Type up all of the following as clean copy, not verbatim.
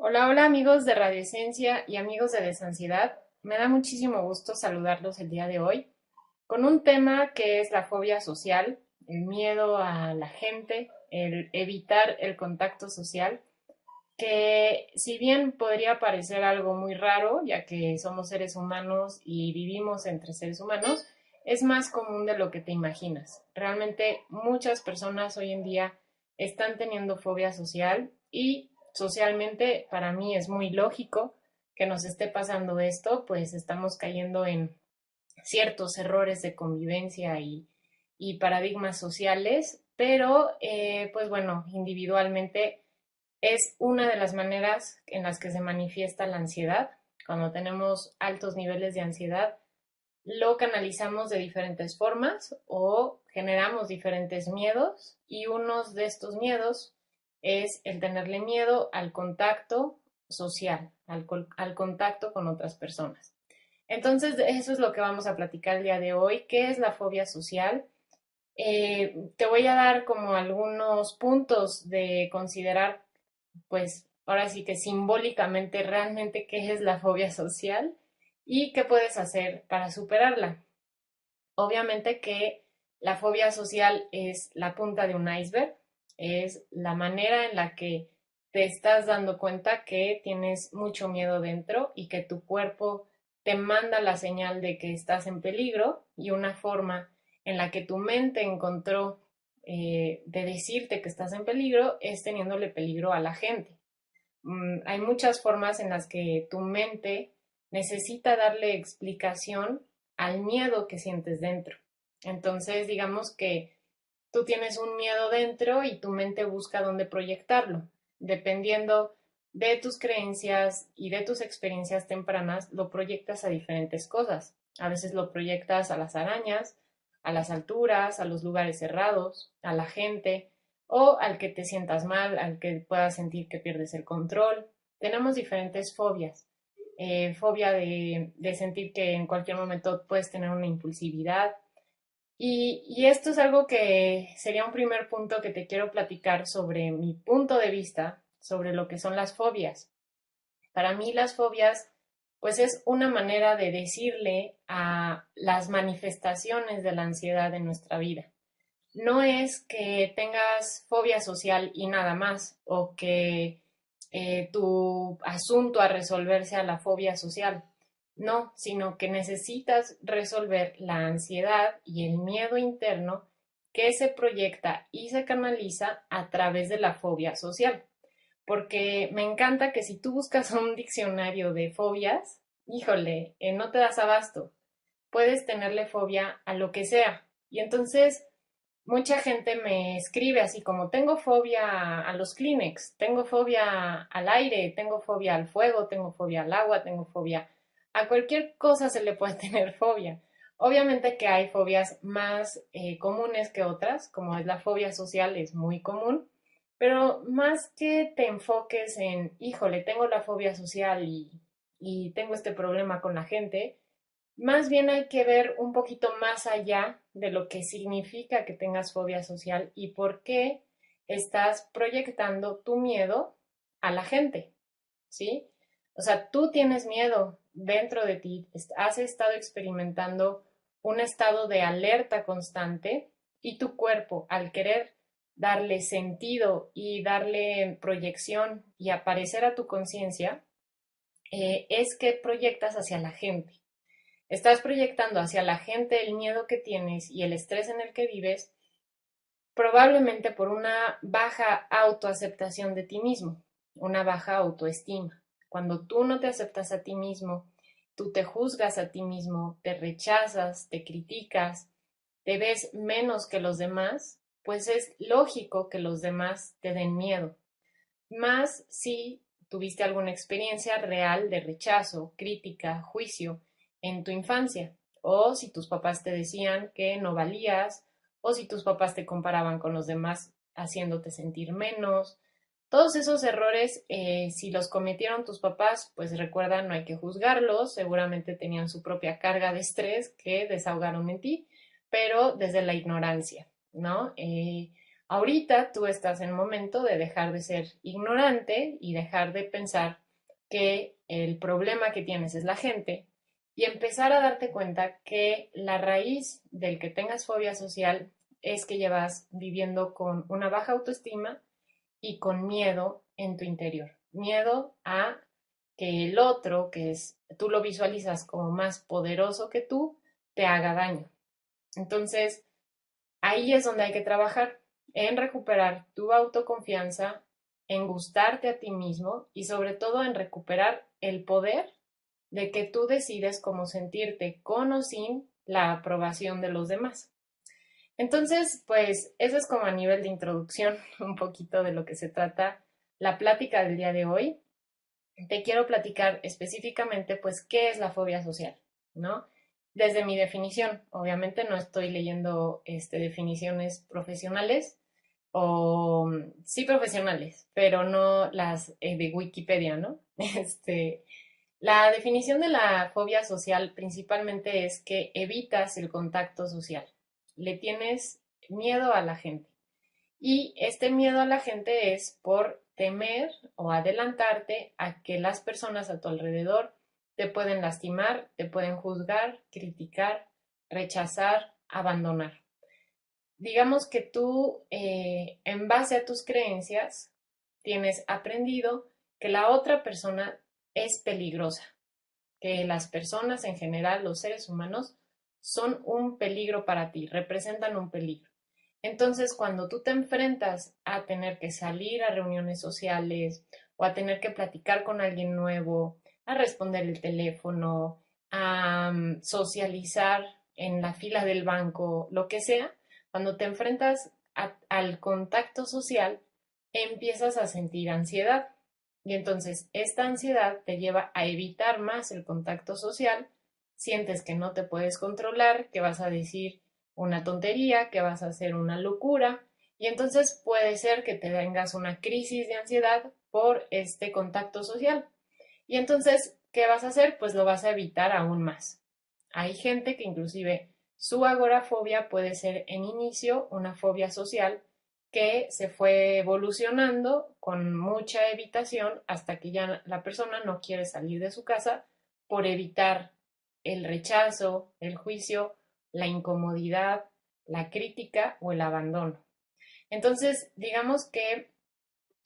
Hola, hola amigos de Radio Esencia y amigos de Desansiedad. Me da muchísimo gusto saludarlos el día de hoy con un tema que es la fobia social, el miedo a la gente, el evitar el contacto social, que si bien podría parecer algo muy raro, ya que somos seres humanos y vivimos entre seres humanos, es más común de lo que te imaginas. Realmente muchas personas hoy en día están teniendo fobia social y socialmente para mí es muy lógico que nos esté pasando esto, pues estamos cayendo en ciertos errores de convivencia y paradigmas sociales, pero pues bueno, individualmente es una de las maneras en las que se manifiesta la ansiedad. Cuando tenemos altos niveles de ansiedad, lo canalizamos de diferentes formas o generamos diferentes miedos y uno de estos miedos es el tenerle miedo al contacto social, al contacto con otras personas. Entonces, eso es lo que vamos a platicar el día de hoy. ¿Qué es la fobia social? Te voy a dar como algunos puntos de considerar, pues ahora sí que simbólicamente realmente qué es la fobia social y qué puedes hacer para superarla. Obviamente que la fobia social es la punta de un iceberg, es la manera en la que te estás dando cuenta que tienes mucho miedo dentro y que tu cuerpo te manda la señal de que estás en peligro y una forma en la que tu mente encontró de decirte que estás en peligro es teniéndole peligro a la gente. Hay muchas formas en las que tu mente necesita darle explicación al miedo que sientes dentro. Entonces, digamos que tú tienes un miedo dentro y tu mente busca dónde proyectarlo. Dependiendo de tus creencias y de tus experiencias tempranas, lo proyectas a diferentes cosas. A veces lo proyectas a las arañas, a las alturas, a los lugares cerrados, a la gente o al que te sientas mal, al que puedas sentir que pierdes el control. Tenemos diferentes fobias. Fobia de sentir que en cualquier momento puedes tener una impulsividad, y esto es algo que sería un primer punto que te quiero platicar sobre mi punto de vista sobre lo que son las fobias. Para mí las fobias, pues es una manera de decirle a las manifestaciones de la ansiedad en nuestra vida. No es que tengas fobia social y nada más, o que tu asunto a resolver sea la fobia social. No, sino que necesitas resolver la ansiedad y el miedo interno que se proyecta y se canaliza a través de la fobia social. Porque me encanta que si tú buscas un diccionario de fobias, híjole, no te das abasto. Puedes tenerle fobia a lo que sea. Y entonces mucha gente me escribe así como tengo fobia a los Kleenex, tengo fobia al aire, tengo fobia al fuego, tengo fobia al agua, tengo fobia a cualquier cosa se le puede tener fobia. Obviamente que hay fobias más comunes que otras, como es la fobia social, es muy común, pero más que te enfoques en, híjole, tengo la fobia social y tengo este problema con la gente, más bien hay que ver un poquito más allá de lo que significa que tengas fobia social y por qué estás proyectando tu miedo a la gente, ¿sí? O sea, tú tienes miedo dentro de ti, has estado experimentando un estado de alerta constante y tu cuerpo, al querer darle sentido y darle proyección y aparecer a tu conciencia, es que proyectas hacia la gente. Estás proyectando hacia la gente el miedo que tienes y el estrés en el que vives, probablemente por una baja autoaceptación de ti mismo, una baja autoestima. Cuando tú no te aceptas a ti mismo, tú te juzgas a ti mismo, te rechazas, te criticas, te ves menos que los demás, pues es lógico que los demás te den miedo. Más si tuviste alguna experiencia real de rechazo, crítica, juicio en tu infancia, o si tus papás te decían que no valías, o si tus papás te comparaban con los demás haciéndote sentir menos. Todos esos errores, si los cometieron tus papás, pues recuerda, no hay que juzgarlos, seguramente tenían su propia carga de estrés que desahogaron en ti, pero desde la ignorancia, ¿no? Ahorita tú estás en momento de dejar de ser ignorante y dejar de pensar que el problema que tienes es la gente y empezar a darte cuenta que la raíz del que tengas fobia social es que llevas viviendo con una baja autoestima y con miedo en tu interior. Miedo a que el otro, que es, tú lo visualizas como más poderoso que tú, te haga daño. Entonces, ahí es donde hay que trabajar, en recuperar tu autoconfianza, en gustarte a ti mismo y sobre todo en recuperar el poder de que tú decides cómo sentirte con o sin la aprobación de los demás. Entonces, pues eso es como a nivel de introducción un poquito de lo que se trata la plática del día de hoy. Te quiero platicar específicamente, pues, qué es la fobia social, ¿no? Desde mi definición, obviamente no estoy leyendo definiciones profesionales o sí profesionales, pero no las de Wikipedia, ¿no? La definición de la fobia social principalmente es que evitas el contacto social, le tienes miedo a la gente. Y este miedo a la gente es por temer o adelantarte a que las personas a tu alrededor te pueden lastimar, te pueden juzgar, criticar, rechazar, abandonar. Digamos que tú, en base a tus creencias, tienes aprendido que la otra persona es peligrosa, que las personas en general, los seres humanos, son un peligro para ti, representan un peligro. Entonces, cuando tú te enfrentas a tener que salir a reuniones sociales o a tener que platicar con alguien nuevo, a responder el teléfono, a socializar en la fila del banco, lo que sea, cuando te enfrentas al contacto social, empiezas a sentir ansiedad. Y entonces esta ansiedad te lleva a evitar más el contacto social, sientes que no te puedes controlar, que vas a decir una tontería, que vas a hacer una locura, y entonces puede ser que te tengas una crisis de ansiedad por este contacto social. Y entonces, ¿qué vas a hacer? Pues lo vas a evitar aún más. Hay gente que inclusive su agorafobia puede ser en inicio una fobia social que se fue evolucionando con mucha evitación hasta que ya la persona no quiere salir de su casa por evitar el rechazo, el juicio, la incomodidad, la crítica o el abandono. Entonces, digamos que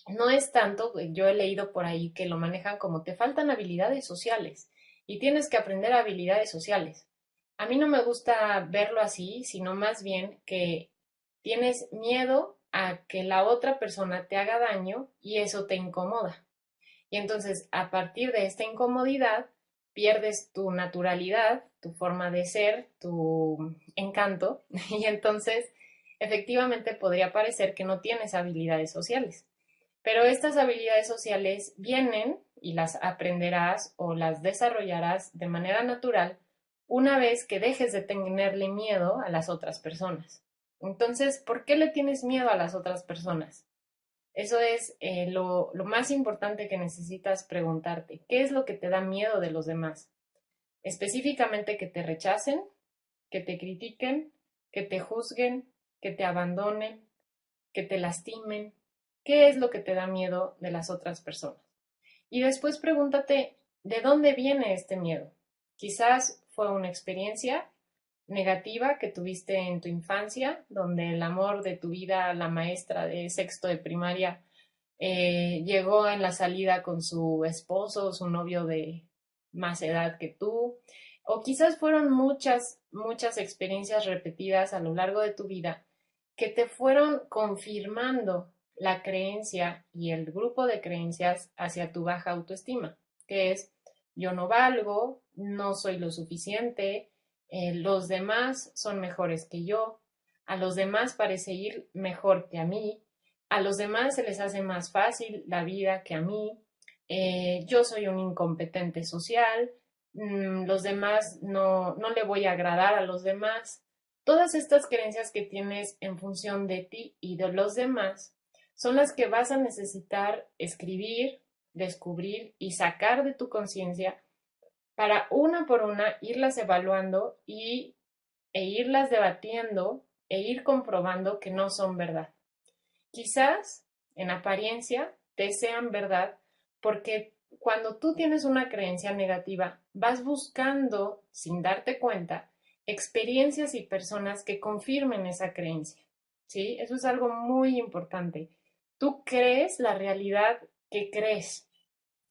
no es tanto, yo he leído por ahí que lo manejan como te faltan habilidades sociales y tienes que aprender habilidades sociales. A mí no me gusta verlo así, sino más bien que tienes miedo a que la otra persona te haga daño y eso te incomoda. Y entonces, a partir de esta incomodidad, pierdes tu naturalidad, tu forma de ser, tu encanto, y entonces, efectivamente, podría parecer que no tienes habilidades sociales. Pero estas habilidades sociales vienen y las aprenderás o las desarrollarás de manera natural una vez que dejes de tenerle miedo a las otras personas. Entonces, ¿por qué le tienes miedo a las otras personas? Eso es lo más importante que necesitas preguntarte. ¿Qué es lo que te da miedo de los demás? Específicamente que te rechacen, que te critiquen, que te juzguen, que te abandonen, que te lastimen. ¿Qué es lo que te da miedo de las otras personas? Y después pregúntate, ¿de dónde viene este miedo? Quizás fue una experiencia negativa que tuviste en tu infancia, donde el amor de tu vida, la maestra de sexto de primaria, llegó en la salida con su esposo, su novio de más edad que tú, o quizás fueron muchas experiencias repetidas a lo largo de tu vida que te fueron confirmando la creencia y el grupo de creencias hacia tu baja autoestima, que es yo no valgo, no soy lo suficiente, los demás son mejores que yo, a los demás parece ir mejor que a mí, a los demás se les hace más fácil la vida que a mí, yo soy un incompetente social, los demás no le voy a agradar a los demás. Todas estas creencias que tienes en función de ti y de los demás son las que vas a necesitar escribir, descubrir y sacar de tu conciencia para una por una irlas evaluando e irlas debatiendo e ir comprobando que no son verdad. quizás en apariencia te sean verdad, porque cuando tú tienes una creencia negativa, vas buscando, sin darte cuenta, experiencias y personas que confirmen esa creencia. ¿Sí? Eso es algo muy importante. Tú crees la realidad que crees.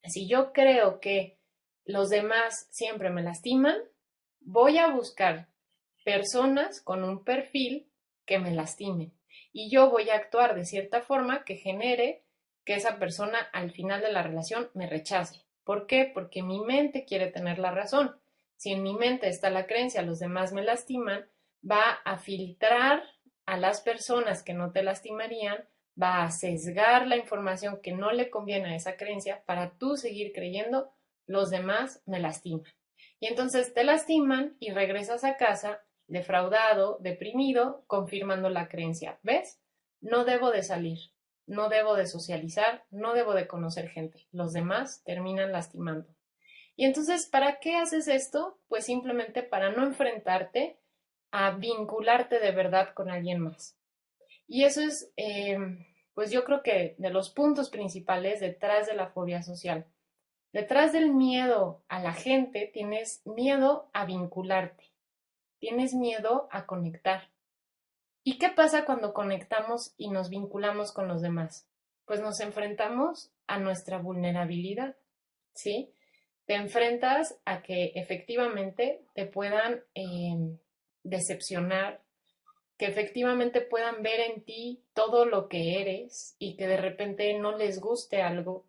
Si yo creo que los demás siempre me lastiman, voy a buscar personas con un perfil que me lastimen. Y yo voy a actuar de cierta forma que genere que esa persona al final de la relación me rechace. ¿Por qué? Porque mi mente quiere tener la razón. Si en mi mente está la creencia, los demás me lastiman, va a filtrar a las personas que no te lastimarían, va a sesgar la información que no le conviene a esa creencia para tú seguir creyendo los demás me lastiman. Y entonces te lastiman y regresas a casa defraudado, deprimido, confirmando la creencia. ¿Ves? No debo de salir, no debo de socializar, no debo de conocer gente. Los demás terminan lastimando. Y entonces, ¿para qué haces esto? Pues simplemente para no enfrentarte a vincularte de verdad con alguien más. Y eso es, pues yo creo que de los puntos principales detrás de la fobia social. Detrás del miedo a la gente tienes miedo a vincularte, tienes miedo a conectar. ¿Y qué pasa cuando conectamos y nos vinculamos con los demás? Pues nos enfrentamos a nuestra vulnerabilidad, ¿sí? Te enfrentas a que efectivamente te puedan decepcionar, que efectivamente puedan ver en ti todo lo que eres y que de repente no les guste algo.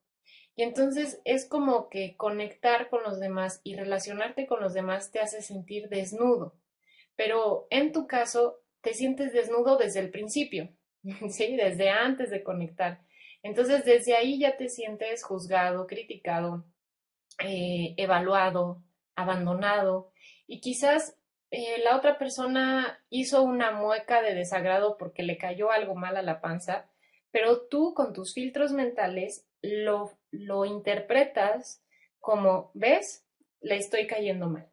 Y entonces es como que conectar con los demás y relacionarte con los demás te hace sentir desnudo. Pero en tu caso te sientes desnudo desde el principio, ¿sí? Desde antes de conectar. Entonces desde ahí ya te sientes juzgado, criticado, evaluado, abandonado y quizás la otra persona hizo una mueca de desagrado porque le cayó algo mal a la panza, pero tú con tus filtros mentales lo interpretas como, ¿ves? Le estoy cayendo mal.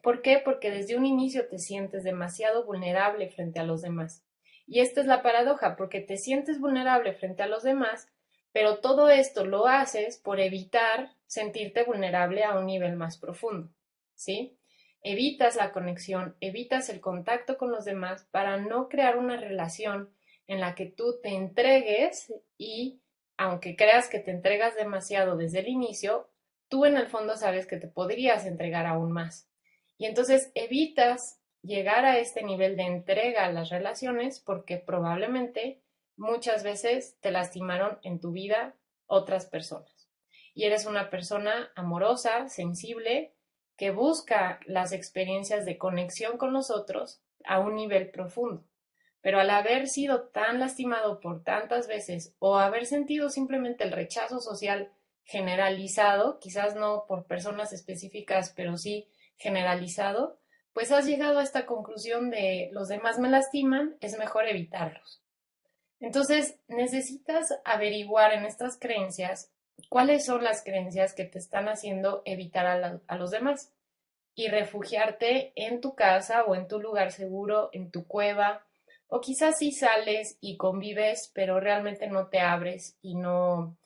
¿Por qué? Porque desde un inicio te sientes demasiado vulnerable frente a los demás. Y esta es la paradoja, porque te sientes vulnerable frente a los demás, pero todo esto lo haces por evitar sentirte vulnerable a un nivel más profundo, ¿sí? Evitas la conexión, evitas el contacto con los demás para no crear una relación en la que tú te entregues y, aunque creas que te entregas demasiado desde el inicio, tú en el fondo sabes que te podrías entregar aún más. Y entonces evitas llegar a este nivel de entrega a las relaciones porque probablemente muchas veces te lastimaron en tu vida otras personas. Y eres una persona amorosa, sensible, que busca las experiencias de conexión con los otros a un nivel profundo. Pero al haber sido tan lastimado por tantas veces o haber sentido simplemente el rechazo social generalizado, quizás no por personas específicas, pero sí generalizado, pues has llegado a esta conclusión de los demás me lastiman, es mejor evitarlos. Entonces, necesitas averiguar en estas creencias cuáles son las creencias que te están haciendo evitar a los demás y refugiarte en tu casa o en tu lugar seguro, en tu cueva, o quizás sí sales y convives, pero realmente no te abres y no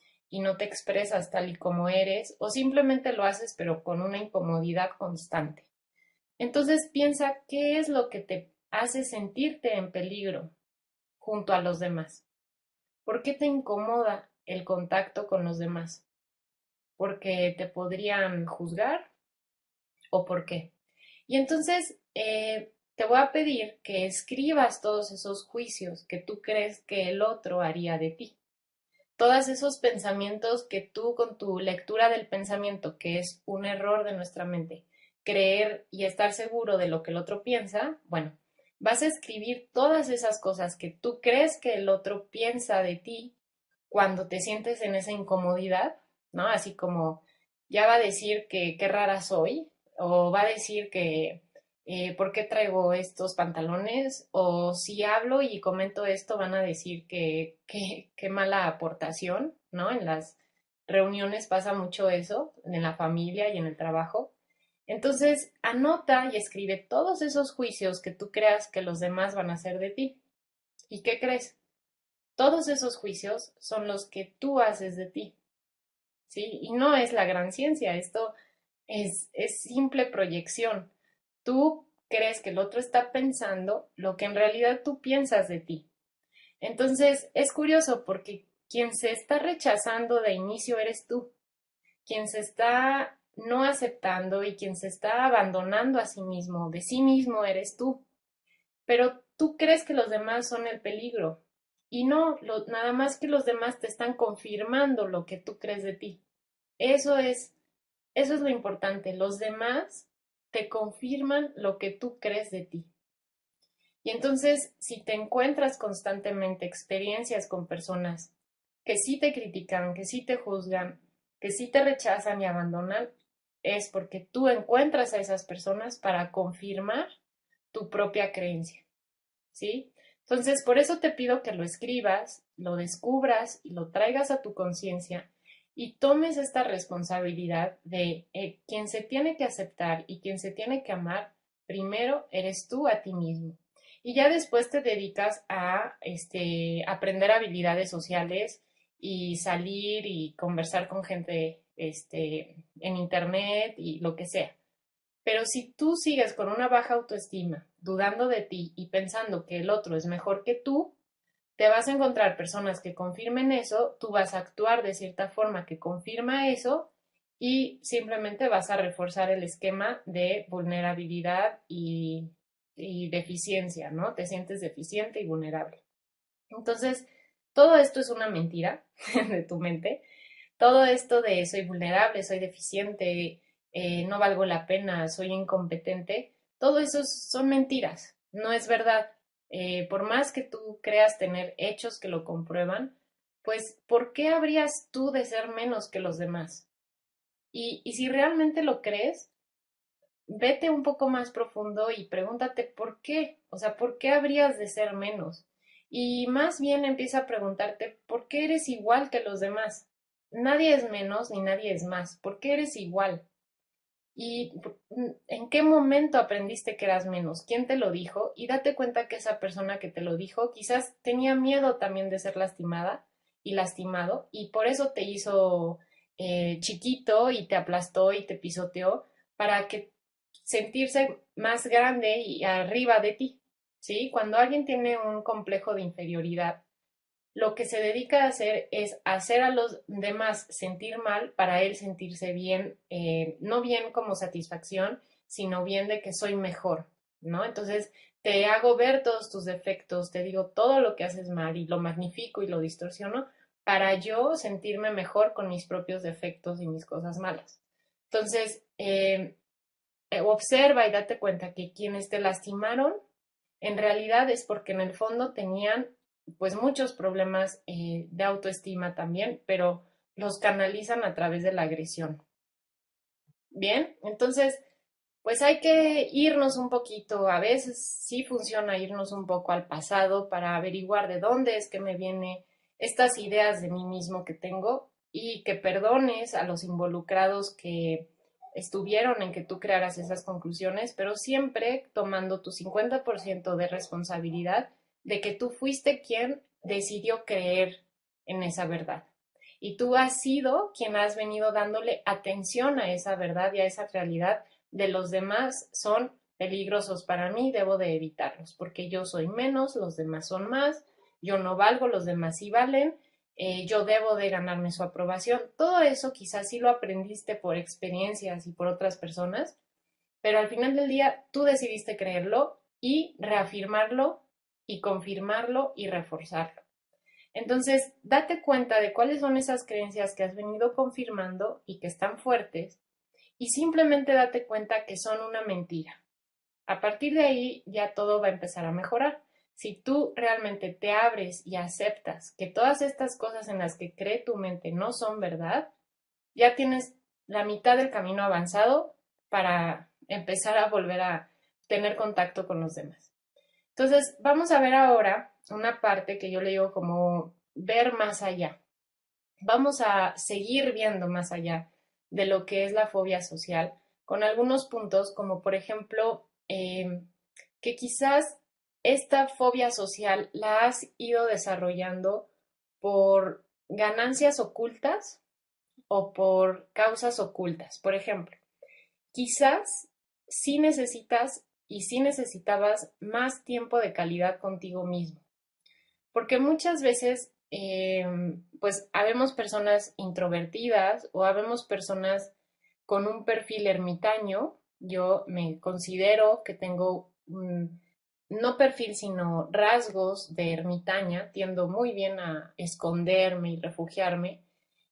te expresas tal y como eres, o simplemente lo haces pero con una incomodidad constante. Entonces piensa qué es lo que te hace sentirte en peligro junto a los demás. ¿Por qué te incomoda el contacto con los demás? ¿Porque te podrían juzgar o por qué? Y entonces te voy a pedir que escribas todos esos juicios que tú crees que el otro haría de ti. Todos esos pensamientos que tú con tu lectura del pensamiento, que es un error de nuestra mente, creer y estar seguro de lo que el otro piensa, bueno, vas a escribir todas esas cosas que tú crees que el otro piensa de ti cuando te sientes en esa incomodidad, ¿no? Así como ya va a decir que qué rara soy, o va a decir que ¿por qué traigo estos pantalones? O si hablo y comento esto, van a decir que qué mala aportación, ¿no? En las reuniones pasa mucho eso, en la familia y en el trabajo. Entonces, anota y escribe todos esos juicios que tú creas que los demás van a hacer de ti. ¿Y qué crees? todos esos juicios son los que tú haces de ti, ¿sí? Y no es la gran ciencia, esto es simple proyección. Tú crees que el otro está pensando lo que en realidad tú piensas de ti. Entonces, es curioso porque quien se está rechazando de inicio eres tú, quien se está no aceptando y quien se está abandonando a sí mismo, de sí mismo eres tú. Pero tú crees que los demás son el peligro y no, nada más que los demás te están confirmando lo que tú crees de ti. Eso es, eso es lo importante. Los demás te confirman lo que tú crees de ti. Y entonces, si te encuentras constantemente experiencias con personas que sí te critican, que sí te juzgan, que sí te rechazan y abandonan, es porque tú encuentras a esas personas para confirmar tu propia creencia, ¿sí? Entonces, por eso te pido que lo escribas, lo descubras y lo traigas a tu conciencia y tomes esta responsabilidad de quien se tiene que aceptar y quien se tiene que amar, primero eres tú a ti mismo. Y ya después te dedicas a aprender habilidades sociales y salir y conversar con gente en internet y lo que sea. Pero si tú sigues con una baja autoestima, dudando de ti y pensando que el otro es mejor que tú, te vas a encontrar personas que confirmen eso, tú vas a actuar de cierta forma que confirma eso y simplemente vas a reforzar el esquema de vulnerabilidad y deficiencia, ¿no? Te sientes deficiente y vulnerable. Entonces, todo esto es una mentira de tu mente. Todo esto de soy vulnerable, soy deficiente, no valgo la pena, soy incompetente, todo eso son mentiras, no es verdad. Por más que tú creas tener hechos que lo comprueban, pues ¿por qué habrías tú de ser menos que los demás? Y si realmente lo crees, vete un poco más profundo y pregúntate por qué, o sea, ¿por qué habrías de ser menos? Y más bien empieza a preguntarte por qué eres igual que los demás. Nadie es menos ni nadie es más. ¿Por qué eres igual? ¿Y en qué momento aprendiste que eras menos? ¿Quién te lo dijo? Y date cuenta que esa persona que te lo dijo quizás tenía miedo también de ser lastimada y lastimado y por eso te hizo chiquito y te aplastó y te pisoteó para que sentirse más grande y arriba de ti, ¿sí? Cuando alguien tiene un complejo de inferioridad, lo que se dedica a hacer es hacer a los demás sentir mal para él sentirse bien, no bien como satisfacción, sino bien de que soy mejor, ¿no? Entonces te hago ver todos tus defectos, te digo todo lo que haces mal y lo magnifico y lo distorsiono para yo sentirme mejor con mis propios defectos y mis cosas malas. Entonces, observa y date cuenta que quienes te lastimaron en realidad es porque en el fondo tenían pues muchos problemas de autoestima también, pero los canalizan a través de la agresión. Bien, entonces pues hay que irnos un poquito, a veces sí funciona irnos un poco al pasado para averiguar de dónde es que me vienen estas ideas de mí mismo que tengo y que perdones a los involucrados que estuvieron en que tú crearas esas conclusiones, pero siempre tomando tu 50% de responsabilidad de que tú fuiste quien decidió creer en esa verdad. Y tú has sido quien has venido dándole atención a esa verdad y a esa realidad de los demás son peligrosos para mí, debo de evitarlos, porque yo soy menos, los demás son más, yo no valgo, los demás sí valen, yo debo de ganarme su aprobación. Todo eso quizás sí lo aprendiste por experiencias y por otras personas, pero al final del día tú decidiste creerlo y reafirmarlo y confirmarlo y reforzarlo. Entonces, date cuenta de cuáles son esas creencias que has venido confirmando y que están fuertes y simplemente date cuenta que son una mentira. A partir de ahí ya todo va a empezar a mejorar. Si tú realmente te abres y aceptas que todas estas cosas en las que cree tu mente no son verdad, ya tienes la mitad del camino avanzado para empezar a volver a tener contacto con los demás. Entonces, vamos a ver ahora una parte que yo le digo como ver más allá. Vamos a seguir viendo más allá de lo que es la fobia social, con algunos puntos como por ejemplo que quizás esta fobia social la has ido desarrollando por ganancias ocultas o por causas ocultas. Por ejemplo, quizás sí necesitas y sí necesitabas más tiempo de calidad contigo mismo, porque muchas veces pues habemos personas introvertidas o habemos personas con un perfil ermitaño. Yo me considero que tengo no perfil, sino rasgos de ermitaña. Tiendo muy bien a esconderme y refugiarme.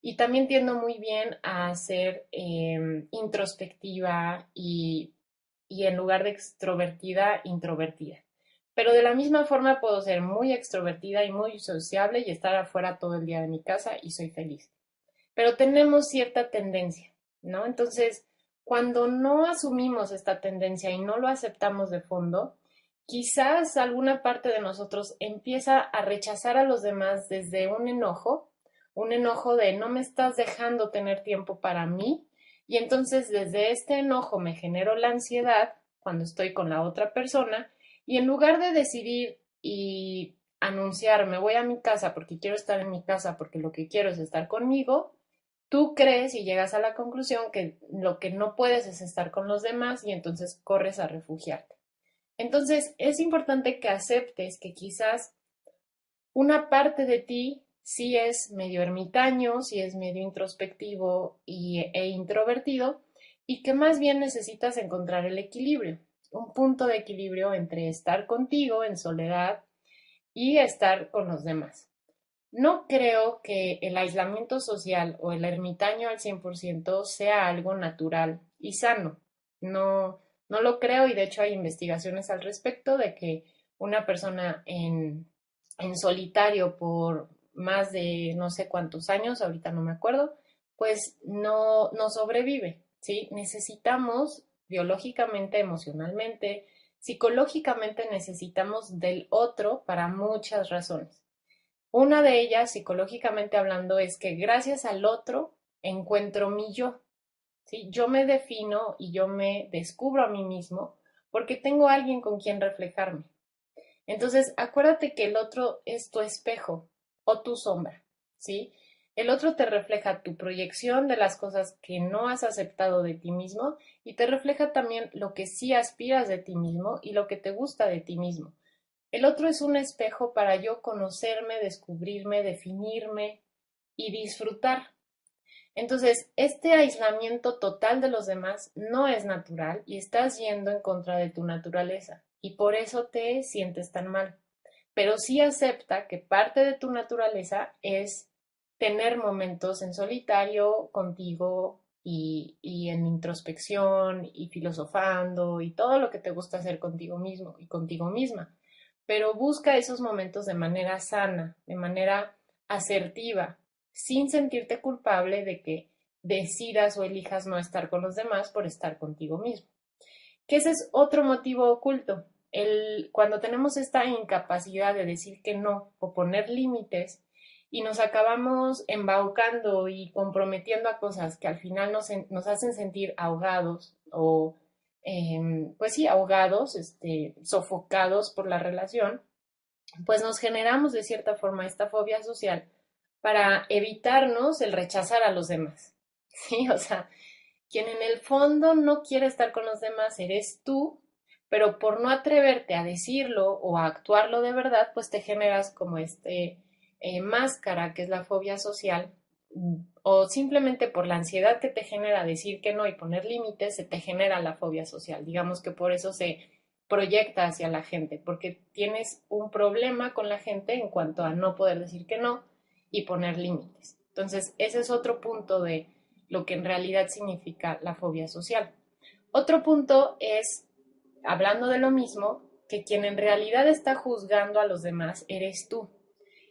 Y también tiendo muy bien a ser introspectiva y en lugar de extrovertida, introvertida. Pero de la misma forma puedo ser muy extrovertida y muy sociable y estar afuera todo el día de mi casa y soy feliz. Pero tenemos cierta tendencia, ¿no? Entonces, cuando no asumimos esta tendencia y no lo aceptamos de fondo, quizás alguna parte de nosotros empieza a rechazar a los demás desde un enojo de no me estás dejando tener tiempo para mí, y entonces desde este enojo me genero la ansiedad cuando estoy con la otra persona, y en lugar de decidir y anunciar, me voy a mi casa porque quiero estar en mi casa porque lo que quiero es estar conmigo, tú crees y llegas a la conclusión que lo que no puedes es estar con los demás y entonces corres a refugiarte. Entonces es importante que aceptes que quizás una parte de ti sí es medio ermitaño, sí es medio introspectivo e introvertido, y que más bien necesitas encontrar el equilibrio, un punto de equilibrio entre estar contigo en soledad y estar con los demás. No creo que el aislamiento social o el ermitaño al 100% sea algo natural y sano. No, no lo creo, y de hecho hay investigaciones al respecto de que una persona en solitario por más de no sé cuántos años, ahorita no me acuerdo, pues no sobrevive, ¿sí? Necesitamos biológicamente, emocionalmente, psicológicamente necesitamos del otro para muchas razones. Una de ellas, psicológicamente hablando, es que gracias al otro encuentro mi yo, ¿sí? Yo me defino y yo me descubro a mí mismo porque tengo a alguien con quien reflejarme. Entonces, acuérdate que el otro es tu espejo o tu sombra, ¿sí? El otro te refleja tu proyección de las cosas que no has aceptado de ti mismo y te refleja también lo que sí aspiras de ti mismo y lo que te gusta de ti mismo. El otro es un espejo para yo conocerme, descubrirme, definirme y disfrutar. Entonces, este aislamiento total de los demás no es natural y estás yendo en contra de tu naturaleza y por eso te sientes tan mal. Pero sí acepta que parte de tu naturaleza es tener momentos en solitario contigo y en introspección y filosofando y todo lo que te gusta hacer contigo mismo y contigo misma. Pero busca esos momentos de manera sana, de manera asertiva, sin sentirte culpable de que decidas o elijas no estar con los demás por estar contigo mismo. Que ese es otro motivo oculto. Cuando tenemos esta incapacidad de decir que no o poner límites y nos acabamos embaucando y comprometiendo a cosas que al final nos hacen sentir ahogados o, pues sí, ahogados, sofocados por la relación, pues nos generamos de cierta forma esta fobia social para evitarnos el rechazar a los demás. ¿Sí? O sea, quien en el fondo no quiere estar con los demás eres tú, pero por no atreverte a decirlo o a actuarlo de verdad, pues te generas como máscara que es la fobia social, o simplemente por la ansiedad que te genera decir que no y poner límites, se te genera la fobia social. Digamos que por eso se proyecta hacia la gente, porque tienes un problema con la gente en cuanto a no poder decir que no y poner límites. Entonces, ese es otro punto de lo que en realidad significa la fobia social. Otro punto es, hablando de lo mismo, que quien en realidad está juzgando a los demás eres tú.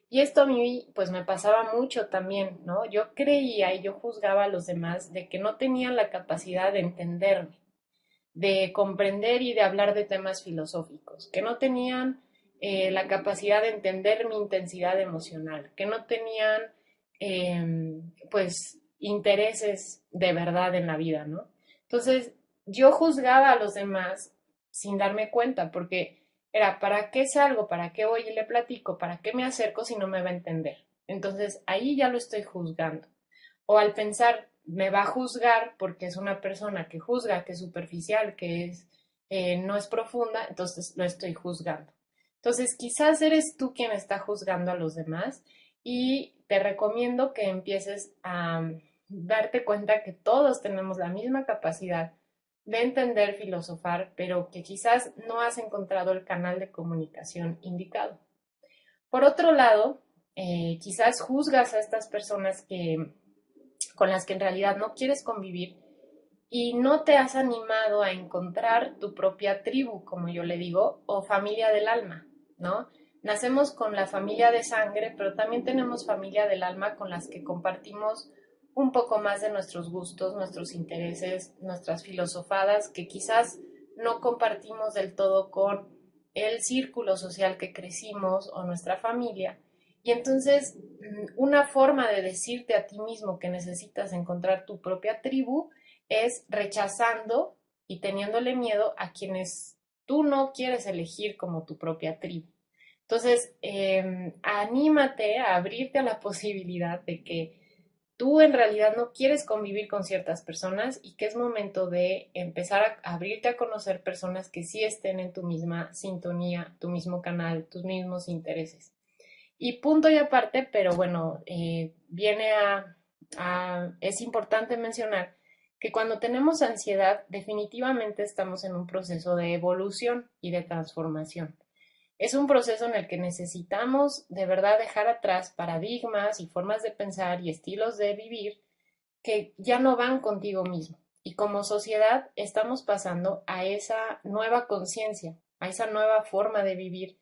Y esto a mí pues me pasaba mucho también, ¿no? Yo creía y yo juzgaba a los demás de que no tenían la capacidad de entenderme, de comprender y de hablar de temas filosóficos, que no tenían la capacidad de entender mi intensidad emocional, que no tenían pues intereses de verdad en la vida, ¿no? Entonces yo juzgaba a los demás sin darme cuenta, porque era, ¿para qué salgo? ¿Para qué voy y le platico? ¿Para qué me acerco si no me va a entender? Entonces ahí ya lo estoy juzgando. O al pensar, me va a juzgar porque es una persona que juzga, que es superficial, no es profunda, entonces lo estoy juzgando. Entonces quizás eres tú quien está juzgando a los demás y te recomiendo que empieces a darte cuenta que todos tenemos la misma capacidad de entender, filosofar, pero que quizás no has encontrado el canal de comunicación indicado. Por otro lado, quizás juzgas a estas personas con las que en realidad no quieres convivir y no te has animado a encontrar tu propia tribu, como yo le digo, o familia del alma, ¿no? Nacemos con la familia de sangre, pero también tenemos familia del alma con las que compartimos un poco más de nuestros gustos, nuestros intereses, nuestras filosofadas, que quizás no compartimos del todo con el círculo social que crecimos o nuestra familia. Y entonces, una forma de decirte a ti mismo que necesitas encontrar tu propia tribu es rechazando y teniéndole miedo a quienes tú no quieres elegir como tu propia tribu. Entonces, anímate a abrirte a la posibilidad de que tú en realidad no quieres convivir con ciertas personas y que es momento de empezar a abrirte a conocer personas que sí estén en tu misma sintonía, tu mismo canal, tus mismos intereses. Y punto y aparte, pero bueno, es importante mencionar que cuando tenemos ansiedad, definitivamente estamos en un proceso de evolución y de transformación. Es un proceso en el que necesitamos de verdad dejar atrás paradigmas y formas de pensar y estilos de vivir que ya no van contigo mismo. Y como sociedad estamos pasando a esa nueva conciencia, a esa nueva forma de vivir,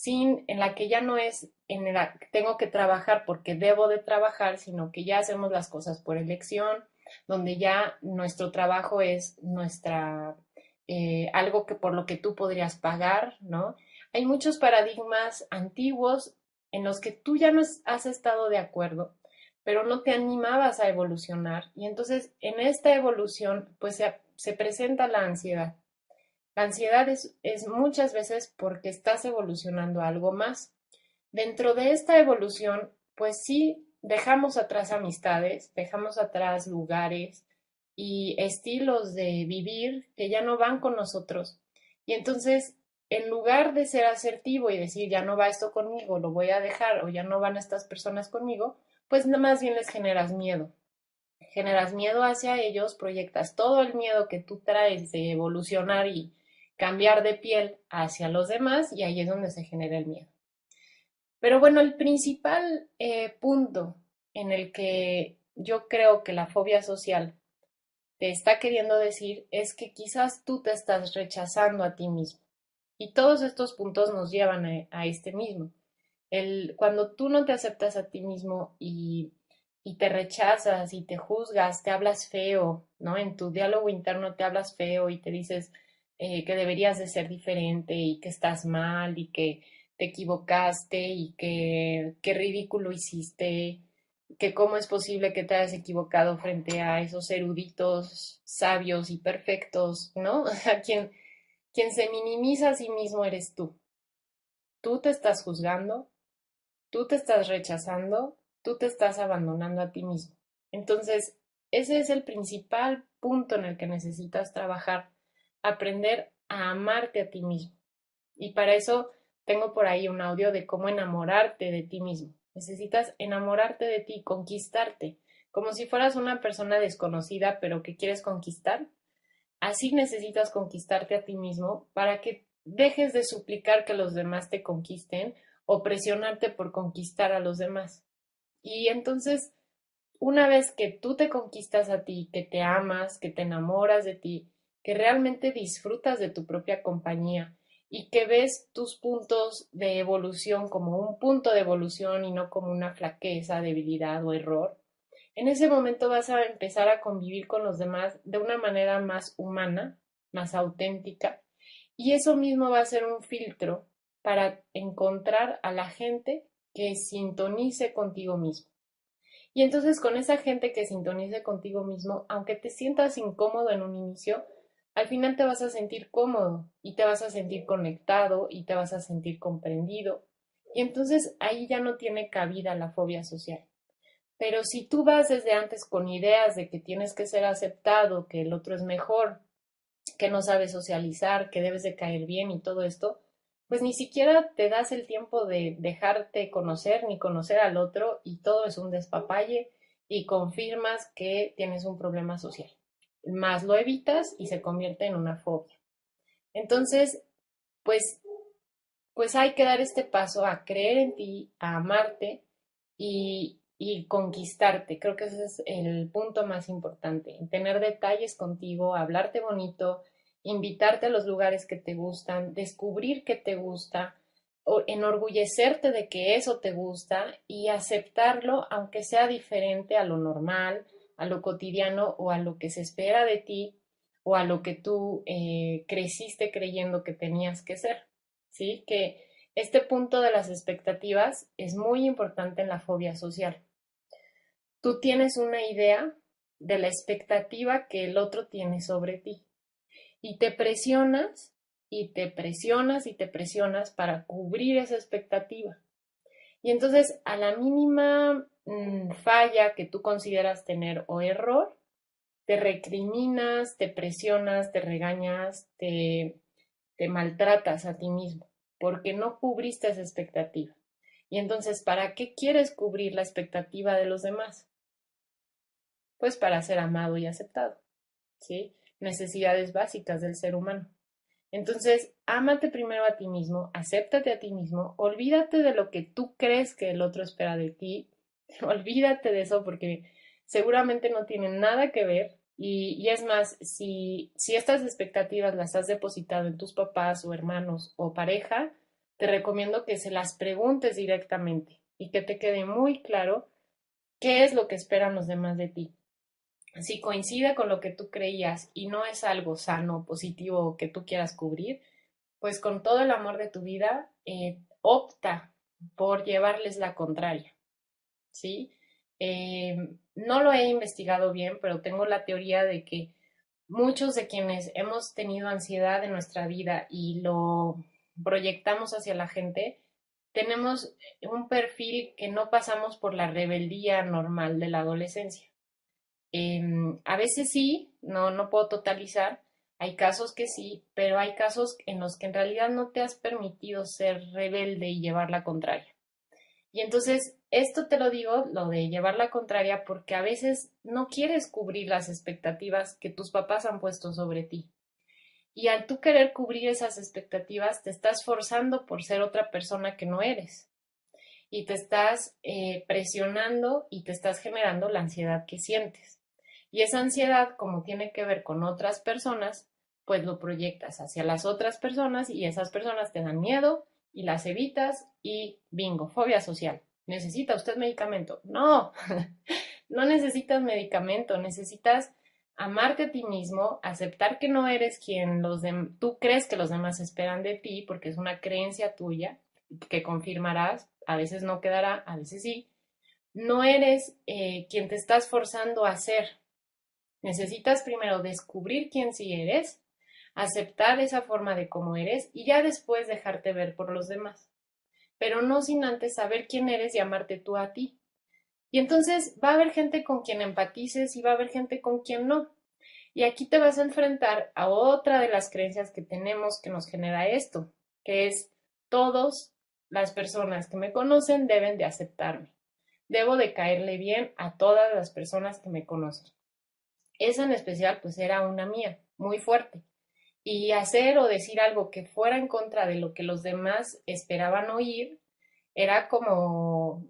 en la que ya no es en la que tengo que trabajar porque debo de trabajar, sino que ya hacemos las cosas por elección, donde ya nuestro trabajo es algo que por lo que tú podrías pagar, ¿no? Hay muchos paradigmas antiguos en los que tú ya no has estado de acuerdo, pero no te animabas a evolucionar. Y entonces en esta evolución pues se presenta la ansiedad. La ansiedad es muchas veces porque estás evolucionando a algo más. Dentro de esta evolución, pues sí, dejamos atrás amistades, dejamos atrás lugares y estilos de vivir que ya no van con nosotros. Y entonces, en lugar de ser asertivo y decir, ya no va esto conmigo, lo voy a dejar, o ya no van estas personas conmigo, pues más bien les generas miedo. Generas miedo hacia ellos, proyectas todo el miedo que tú traes de evolucionar y cambiar de piel hacia los demás, y ahí es donde se genera el miedo. Pero bueno, el principal punto en el que yo creo que la fobia social te está queriendo decir es que quizás tú te estás rechazando a ti mismo. Y todos estos puntos nos llevan a este mismo. Cuando tú no te aceptas a ti mismo y te rechazas y te juzgas, te hablas feo, ¿no? En tu diálogo interno te hablas feo y te dices que deberías de ser diferente y que estás mal y que te equivocaste y que qué ridículo hiciste, que cómo es posible que te hayas equivocado frente a esos eruditos, sabios y perfectos, ¿no? O sea, quien se minimiza a sí mismo eres tú. Tú te estás juzgando, tú te estás rechazando, tú te estás abandonando a ti mismo. Entonces, ese es el principal punto en el que necesitas trabajar, aprender a amarte a ti mismo. Y para eso tengo por ahí un audio de cómo enamorarte de ti mismo. Necesitas enamorarte de ti, conquistarte, como si fueras una persona desconocida pero que quieres conquistar. Así necesitas conquistarte a ti mismo para que dejes de suplicar que los demás te conquisten o presionarte por conquistar a los demás. Y entonces, una vez que tú te conquistas a ti, que te amas, que te enamoras de ti, que realmente disfrutas de tu propia compañía y que ves tus puntos de evolución como un punto de evolución y no como una flaqueza, debilidad o error, en ese momento vas a empezar a convivir con los demás de una manera más humana, más auténtica, y eso mismo va a ser un filtro para encontrar a la gente que sintonice contigo mismo. Y entonces con esa gente que sintonice contigo mismo, aunque te sientas incómodo en un inicio, al final te vas a sentir cómodo y te vas a sentir conectado y te vas a sentir comprendido Y entonces ahí ya no tiene cabida la fobia social. Pero si tú vas desde antes con ideas de que tienes que ser aceptado, que el otro es mejor, que no sabes socializar, que debes de caer bien y todo esto, pues ni siquiera te das el tiempo de dejarte conocer ni conocer al otro y todo es un despapalle y confirmas que tienes un problema social. Más lo evitas y se convierte en una fobia. Entonces, pues, pues hay que dar este paso a creer en ti, a amarte y conquistarte. Creo que ese es el punto más importante, en tener detalles contigo, hablarte bonito, invitarte a los lugares que te gustan, descubrir qué te gusta, o enorgullecerte de que eso te gusta y aceptarlo aunque sea diferente a lo normal, a lo cotidiano o a lo que se espera de ti o a lo que tú creciste creyendo que tenías que ser. ¿Sí? Que este punto de las expectativas es muy importante en la fobia social. Tú tienes una idea de la expectativa que el otro tiene sobre ti y te presionas y te presionas y te presionas para cubrir esa expectativa. Y entonces a la mínima falla que tú consideras tener o error, te recriminas, te presionas, te regañas, te maltratas a ti mismo porque no cubriste esa expectativa. Y entonces, ¿para qué quieres cubrir la expectativa de los demás? Pues para ser amado y aceptado, ¿sí? Necesidades básicas del ser humano. Entonces, ámate primero a ti mismo, acéptate a ti mismo, olvídate de lo que tú crees que el otro espera de ti, olvídate de eso porque seguramente no tiene nada que ver y es más, si estas expectativas las has depositado en tus papás o hermanos o pareja, te recomiendo que se las preguntes directamente y que te quede muy claro qué es lo que esperan los demás de ti. Si coincide con lo que tú creías y no es algo sano, positivo que tú quieras cubrir, pues con todo el amor de tu vida, opta por llevarles la contraria, ¿sí? No lo he investigado bien, pero tengo la teoría de que muchos de quienes hemos tenido ansiedad en nuestra vida y lo proyectamos hacia la gente, tenemos un perfil que no pasamos por la rebeldía normal de la adolescencia. A veces sí, no puedo totalizar, hay casos que sí, pero hay casos en los que en realidad no te has permitido ser rebelde y llevar la contraria. Y entonces, esto te lo digo, lo de llevar la contraria, porque a veces no quieres cubrir las expectativas que tus papás han puesto sobre ti. Y al tú querer cubrir esas expectativas, te estás forzando por ser otra persona que no eres. Y te estás presionando y te estás generando la ansiedad que sientes. Y esa ansiedad, como tiene que ver con otras personas, pues lo proyectas hacia las otras personas y esas personas te dan miedo y las evitas y bingo, fobia social. ¿Necesita usted medicamento? No, no necesitas medicamento, necesitas amarte a ti mismo, aceptar que no eres quien tú crees que los demás esperan de ti, porque es una creencia tuya que confirmarás, a veces no quedará, a veces sí. No eres quien te estás forzando a ser. Necesitas primero descubrir quién sí eres, aceptar esa forma de cómo eres y ya después dejarte ver por los demás, pero no sin antes saber quién eres y amarte tú a ti. Y entonces va a haber gente con quien empatices y va a haber gente con quien no. Y aquí te vas a enfrentar a otra de las creencias que tenemos que nos genera esto, que es todas las personas que me conocen deben de aceptarme. Debo de caerle bien a todas las personas que me conocen. Esa en especial pues era una mía, muy fuerte. Y hacer o decir algo que fuera en contra de lo que los demás esperaban oír era como,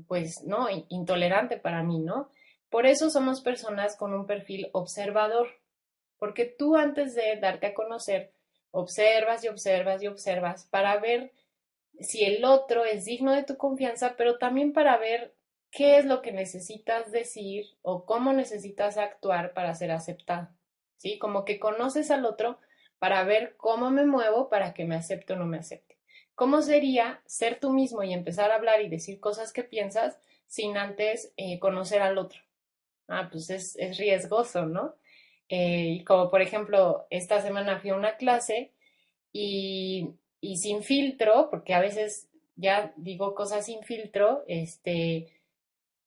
pues, ¿no? Intolerante para mí, ¿no? Por eso somos personas con un perfil observador, porque tú antes de darte a conocer, observas y observas y observas para ver si el otro es digno de tu confianza, pero también para ver qué es lo que necesitas decir o cómo necesitas actuar para ser aceptado, ¿sí? Como que conoces al otro para ver cómo me muevo para que me acepte o no me acepte. ¿Cómo sería ser tú mismo y empezar a hablar y decir cosas que piensas sin antes conocer al otro? Ah, pues es riesgoso, ¿no? Y como por ejemplo, esta semana fui a una clase y sin filtro, porque a veces ya digo cosas sin filtro,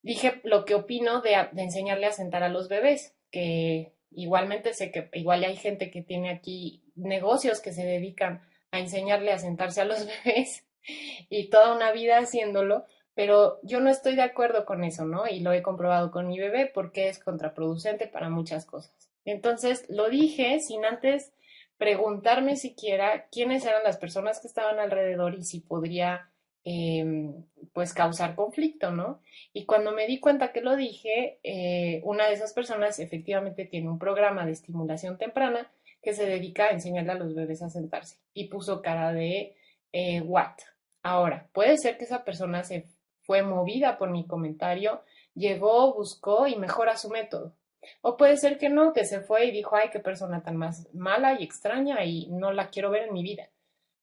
dije lo que opino de enseñarle a sentar a los bebés, que igualmente sé que igual hay gente que tiene aquí negocios que se dedican a enseñarle a sentarse a los bebés y toda una vida haciéndolo, pero yo no estoy de acuerdo con eso, ¿no? Y lo he comprobado con mi bebé porque es contraproducente para muchas cosas. Entonces lo dije sin antes preguntarme siquiera quiénes eran las personas que estaban alrededor y si podría pues causar conflicto, ¿no? Y cuando me di cuenta que lo dije, una de esas personas efectivamente tiene un programa de estimulación temprana que se dedica a enseñarle a los bebés a sentarse y puso cara de what. Ahora, puede ser que esa persona se fue movida por mi comentario, llegó, buscó y mejora su método. O puede ser que no, que se fue y dijo, ay, qué persona tan más mala y extraña y no la quiero ver en mi vida.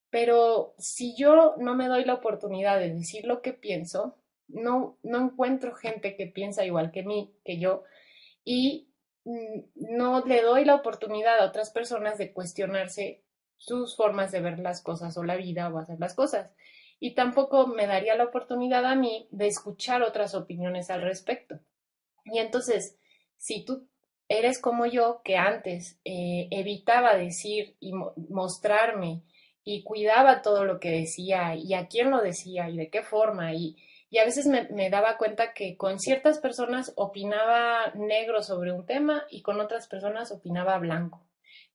Pero si yo no me doy la oportunidad de decir lo que pienso, no encuentro gente que piensa igual que mí, que yo, y no le doy la oportunidad a otras personas de cuestionarse sus formas de ver las cosas o la vida o hacer las cosas. Y tampoco me daría la oportunidad a mí de escuchar otras opiniones al respecto. Y entonces, si tú eres como yo, que antes evitaba decir y mostrarme y cuidaba todo lo que decía y a quién lo decía y de qué forma, y a veces me daba cuenta que con ciertas personas opinaba negro sobre un tema y con otras personas opinaba blanco.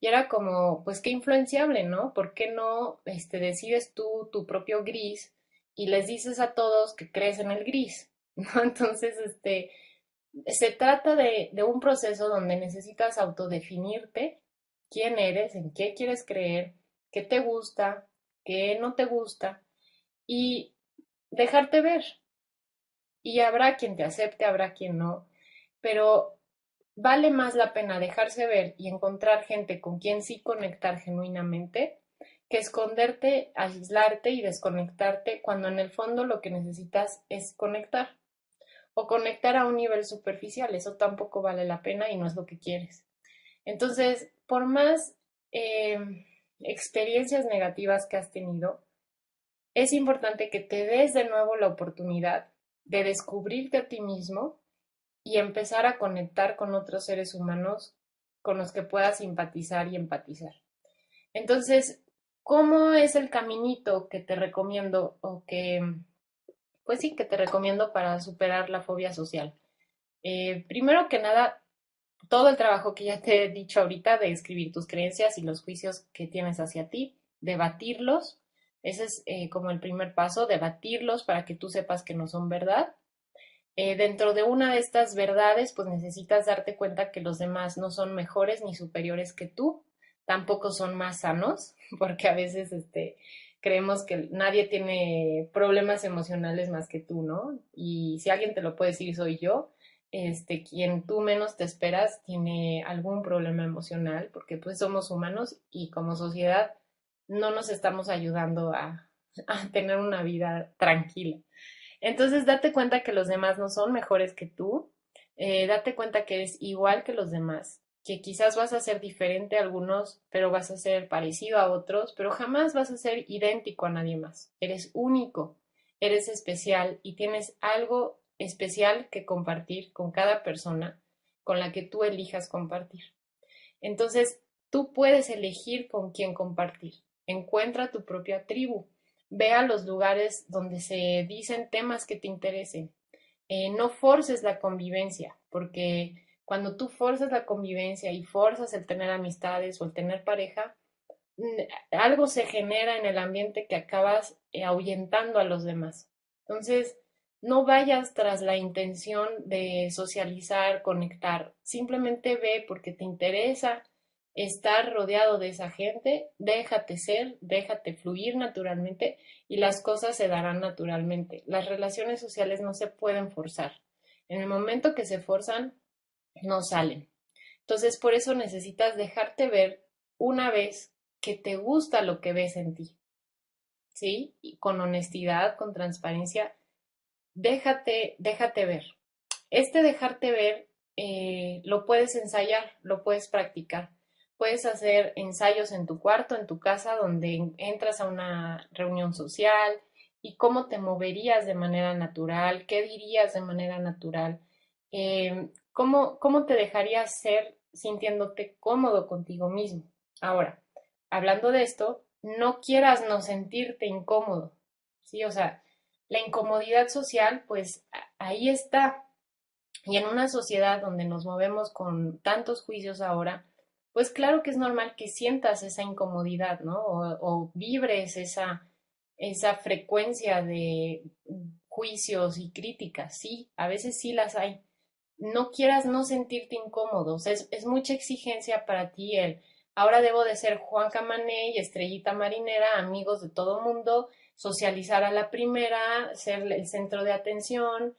Y era como, pues qué influenciable, ¿no? ¿Por qué no decides tú tu propio gris y les dices a todos que crees en el gris? ¿No? Entonces, se trata de un proceso donde necesitas autodefinirte quién eres, en qué quieres creer, qué te gusta, qué no te gusta y dejarte ver. Y habrá quien te acepte, habrá quien no, pero vale más la pena dejarse ver y encontrar gente con quien sí conectar genuinamente que esconderte, aislarte y desconectarte cuando en el fondo lo que necesitas es conectar o conectar a un nivel superficial. Eso tampoco vale la pena y no es lo que quieres. Entonces, por más eh, experiencias negativas que has tenido, es importante que te des de nuevo la oportunidad de descubrirte a ti mismo y empezar a conectar con otros seres humanos con los que puedas simpatizar y empatizar. Entonces, ¿cómo es el caminito que te recomiendo o que, pues sí, que te recomiendo para superar la fobia social? Primero que nada, todo el trabajo que ya te he dicho ahorita de escribir tus creencias y los juicios que tienes hacia ti, debatirlos. Ese es como el primer paso, debatirlos para que tú sepas que no son verdad. Dentro de una de estas verdades, pues necesitas darte cuenta que los demás no son mejores ni superiores que tú, tampoco son más sanos, porque a veces creemos que nadie tiene problemas emocionales más que tú, ¿no? Y si alguien te lo puede decir, soy yo. Quien tú menos te esperas tiene algún problema emocional, porque pues somos humanos y como sociedad no nos estamos ayudando a tener una vida tranquila. Entonces, date cuenta que los demás no son mejores que tú, date cuenta que eres igual que los demás, que quizás vas a ser diferente a algunos, pero vas a ser parecido a otros, pero jamás vas a ser idéntico a nadie más. Eres único, eres especial y tienes algo especial que compartir con cada persona con la que tú elijas compartir. Entonces, tú puedes elegir con quién compartir. Encuentra tu propia tribu. Ve a los lugares donde se dicen temas que te interesen. No forces la convivencia, porque cuando tú forzas la convivencia y forzas el tener amistades o el tener pareja, algo se genera en el ambiente que acabas ahuyentando a los demás. Entonces, no vayas tras la intención de socializar, conectar. Simplemente ve porque te interesa estar rodeado de esa gente, déjate ser, déjate fluir naturalmente y las cosas se darán naturalmente. Las relaciones sociales no se pueden forzar. En el momento que se forzan, no salen. Entonces, por eso necesitas dejarte ver una vez que te gusta lo que ves en ti, ¿sí? Y con honestidad, con transparencia, déjate ver. Dejarte ver lo puedes ensayar, lo puedes practicar. Puedes hacer ensayos en tu cuarto, en tu casa, donde entras a una reunión social y cómo te moverías de manera natural, qué dirías de manera natural, cómo te dejarías ser sintiéndote cómodo contigo mismo. Ahora, hablando de esto, no quieras no sentirte incómodo, ¿sí? O sea, la incomodidad social, pues ahí está. Y en una sociedad donde nos movemos con tantos juicios ahora, pues claro que es normal que sientas esa incomodidad, ¿no? O vibres esa frecuencia de juicios y críticas, sí, a veces sí las hay. No quieras no sentirte incómodo, o sea, es mucha exigencia para ti el, ahora debo de ser Juan Camané y Estrellita Marinera, amigos de todo mundo, socializar a la primera, ser el centro de atención.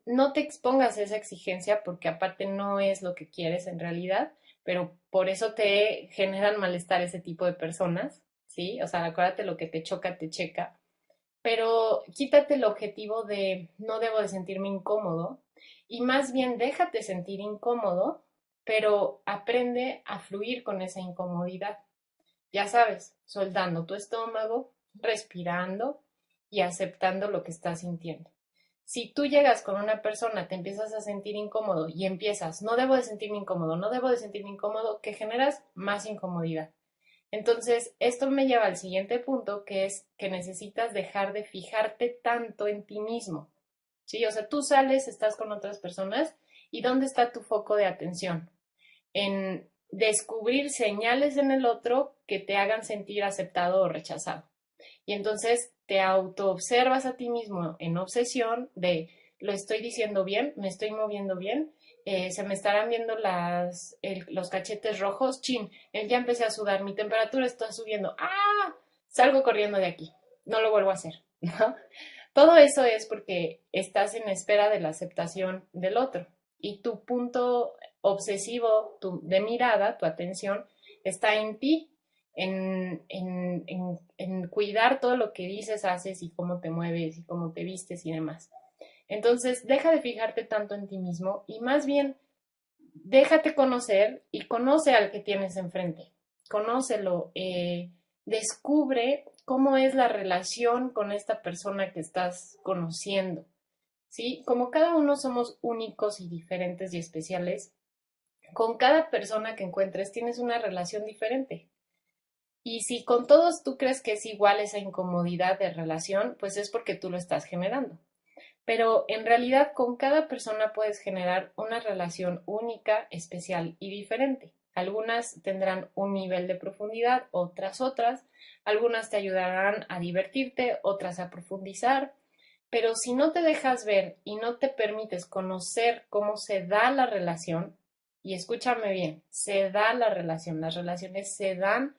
No te expongas a esa exigencia porque aparte no es lo que quieres en realidad, pero por eso te generan malestar ese tipo de personas, ¿sí? O sea, acuérdate, lo que te choca, te checa, pero quítate el objetivo de no debo de sentirme incómodo y más bien déjate sentir incómodo, pero aprende a fluir con esa incomodidad. Ya sabes, soltando tu estómago, respirando y aceptando lo que estás sintiendo. Si tú llegas con una persona, te empiezas a sentir incómodo y empiezas, no debo de sentirme incómodo, no debo de sentirme incómodo, que generas más incomodidad. Entonces, esto me lleva al siguiente punto, que es que necesitas dejar de fijarte tanto en ti mismo. ¿Sí? O sea, tú sales, estás con otras personas y ¿dónde está tu foco de atención? En descubrir señales en el otro que te hagan sentir aceptado o rechazado. Y entonces te autoobservas a ti mismo en obsesión de lo estoy diciendo bien, me estoy moviendo bien, se me estarán viendo los cachetes rojos, chin, ya empecé a sudar, mi temperatura está subiendo, ¡ah! Salgo corriendo de aquí, no lo vuelvo a hacer, ¿no? Todo eso es porque estás en espera de la aceptación del otro y tu punto obsesivo de mirada, tu atención, está en ti, en cuidar todo lo que dices, haces y cómo te mueves y cómo te vistes y demás. Entonces, deja de fijarte tanto en ti mismo y más bien déjate conocer y conoce al que tienes enfrente. Conócelo, descubre cómo es la relación con esta persona que estás conociendo. ¿Sí? Como cada uno somos únicos y diferentes y especiales, con cada persona que encuentres tienes una relación diferente. Y si con todos tú crees que es igual esa incomodidad de relación, pues es porque tú lo estás generando. Pero en realidad con cada persona puedes generar una relación única, especial y diferente. Algunas tendrán un nivel de profundidad, otras. Algunas te ayudarán a divertirte, otras a profundizar. Pero si no te dejas ver y no te permites conocer cómo se da la relación, y escúchame bien, se da la relación, las relaciones se dan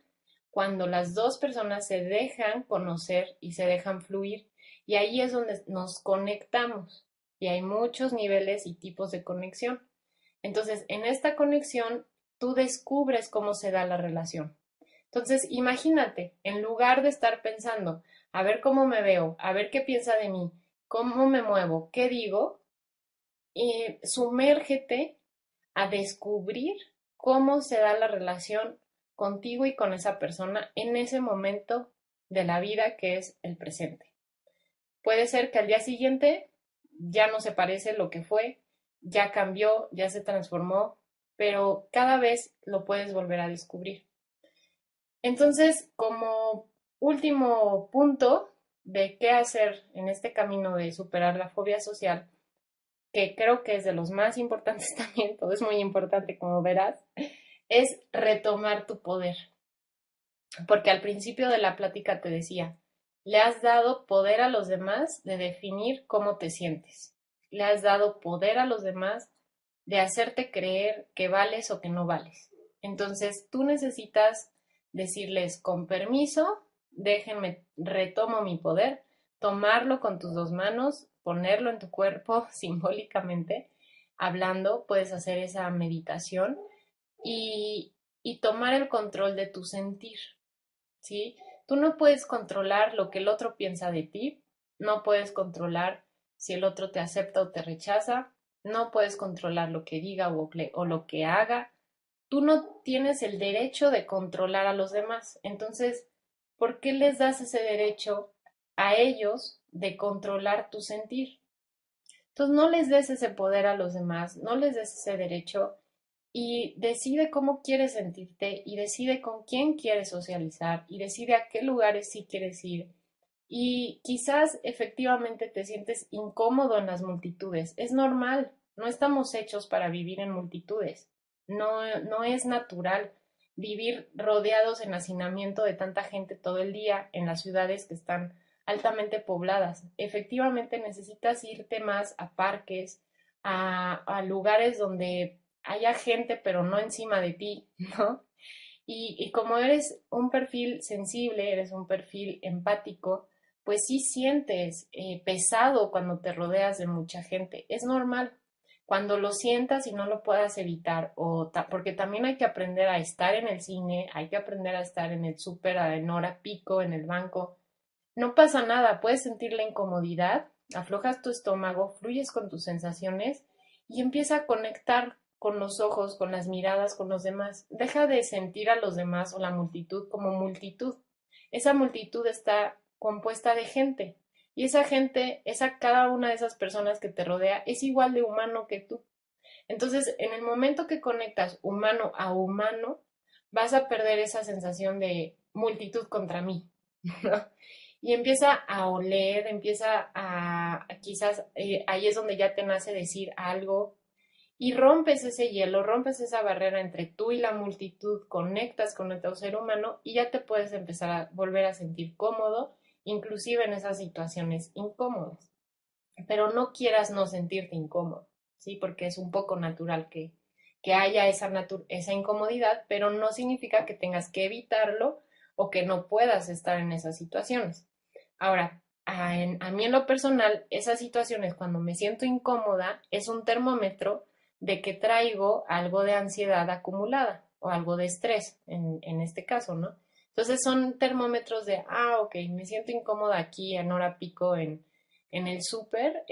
cuando las dos personas se dejan conocer y se dejan fluir, y ahí es donde nos conectamos, y hay muchos niveles y tipos de conexión. Entonces, en esta conexión, tú descubres cómo se da la relación. Entonces, imagínate, en lugar de estar pensando, a ver cómo me veo, a ver qué piensa de mí, cómo me muevo, qué digo, sumérgete a descubrir cómo se da la relación contigo y con esa persona en ese momento de la vida que es el presente. Puede ser que al día siguiente ya no se parece lo que fue, ya cambió, ya se transformó, pero cada vez lo puedes volver a descubrir. Entonces, como último punto de qué hacer en este camino de superar la fobia social, que creo que es de los más importantes también, todo es muy importante como verás, es retomar tu poder. Porque al principio de la plática te decía, le has dado poder a los demás de definir cómo te sientes. Le has dado poder a los demás de hacerte creer que vales o que no vales. Entonces tú necesitas decirles con permiso, déjenme, retomo mi poder, tomarlo con tus dos manos, ponerlo en tu cuerpo simbólicamente, hablando, puedes hacer esa meditación y tomar el control de tu sentir. ¿Sí? Tú no puedes controlar lo que el otro piensa de ti, no puedes controlar si el otro te acepta o te rechaza, no puedes controlar lo que diga o lo que haga. Tú no tienes el derecho de controlar a los demás. Entonces, ¿por qué les das ese derecho a ellos de controlar tu sentir. Entonces no les des ese poder a los demás, no les des ese derecho y decide cómo quieres sentirte y decide con quién quieres socializar y decide a qué lugares sí quieres ir. Y quizás efectivamente te sientes incómodo en las multitudes. Es normal, no estamos hechos para vivir en multitudes. No es natural vivir rodeados en hacinamiento de tanta gente todo el día en las ciudades que están altamente pobladas. Efectivamente necesitas irte más a parques, a lugares donde haya gente, pero no encima de ti, ¿no? Y como eres un perfil sensible, eres un perfil empático, pues sí sientes pesado cuando te rodeas de mucha gente. Es normal. Cuando lo sientas y no lo puedas evitar, porque también hay que aprender a estar en el cine, hay que aprender a estar en el súper, en hora pico, en el banco. No pasa nada, puedes sentir la incomodidad, aflojas tu estómago, fluyes con tus sensaciones y empieza a conectar con los ojos, con las miradas, con los demás. Deja de sentir a los demás o la multitud como multitud. Esa multitud está compuesta de gente y esa gente, cada una de esas personas que te rodea es igual de humano que tú. Entonces, en el momento que conectas humano a humano, vas a perder esa sensación de multitud contra mí, ¿no? Y empieza a oler, empieza quizás ahí es donde ya te nace decir algo y rompes ese hielo, rompes esa barrera entre tú y la multitud, conectas con otro ser humano y ya te puedes empezar a volver a sentir cómodo, inclusive en esas situaciones incómodas. Pero no quieras no sentirte incómodo, ¿sí? Porque es un poco natural que haya esa incomodidad, pero no significa que tengas que evitarlo o que no puedas estar en esas situaciones. Ahora, a mí en lo personal, esas situaciones cuando me siento incómoda es un termómetro de que traigo algo de ansiedad acumulada o algo de estrés, en este caso, ¿no? Entonces son termómetros de, ok, me siento incómoda aquí en hora pico en el súper,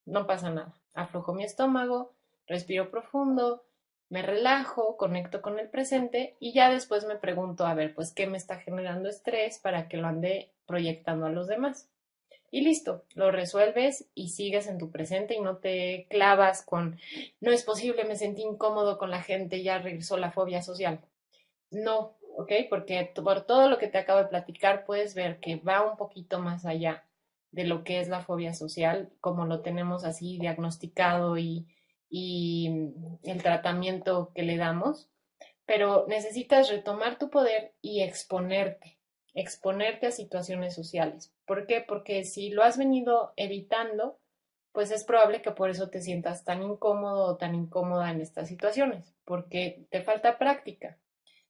no pasa nada. Aflojo mi estómago, respiro profundo, me relajo, conecto con el presente y ya después me pregunto, a ver, pues, ¿qué me está generando estrés para que lo ande proyectando a los demás? Y listo, lo resuelves y sigues en tu presente y no te clavas con, no es posible, me sentí incómodo con la gente, ya regresó la fobia social. No, ¿ok? Porque por todo lo que te acabo de platicar puedes ver que va un poquito más allá de lo que es la fobia social, como lo tenemos así diagnosticado y el tratamiento que le damos, pero necesitas retomar tu poder y exponerte a situaciones sociales. ¿Por qué? Porque si lo has venido evitando, pues es probable que por eso te sientas tan incómodo o tan incómoda en estas situaciones, porque te falta práctica.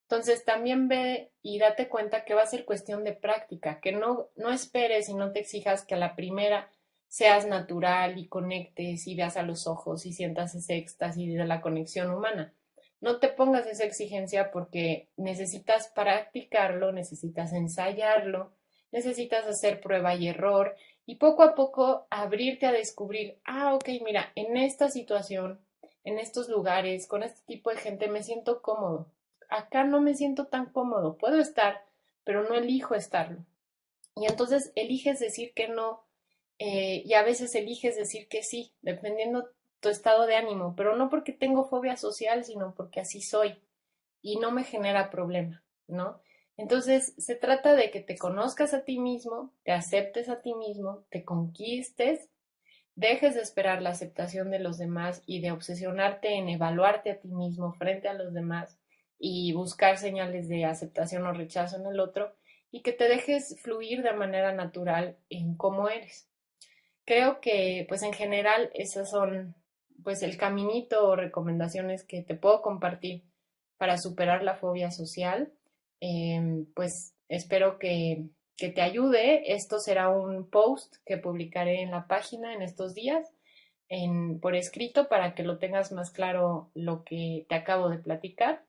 Entonces también ve y date cuenta que va a ser cuestión de práctica, que no esperes y no te exijas que a la primera seas natural y conectes y veas a los ojos y sientas ese éxtasis de la conexión humana. No te pongas esa exigencia porque necesitas practicarlo, necesitas ensayarlo, necesitas hacer prueba y error y poco a poco abrirte a descubrir, ok, mira, en esta situación, en estos lugares, con este tipo de gente me siento cómodo. Acá no me siento tan cómodo, puedo estar, pero no elijo estarlo. Y entonces eliges decir que no, y a veces eliges decir que sí, dependiendo tu estado de ánimo, pero no porque tengo fobia social, sino porque así soy y no me genera problema, ¿no? Entonces se trata de que te conozcas a ti mismo, te aceptes a ti mismo, te conquistes, dejes de esperar la aceptación de los demás y de obsesionarte en evaluarte a ti mismo frente a los demás y buscar señales de aceptación o rechazo en el otro y que te dejes fluir de manera natural en cómo eres. Creo que pues en general esas son pues el caminito o recomendaciones que te puedo compartir para superar la fobia social. Pues espero que te ayude. Esto será un post que publicaré en la página en estos días por escrito para que lo tengas más claro lo que te acabo de platicar.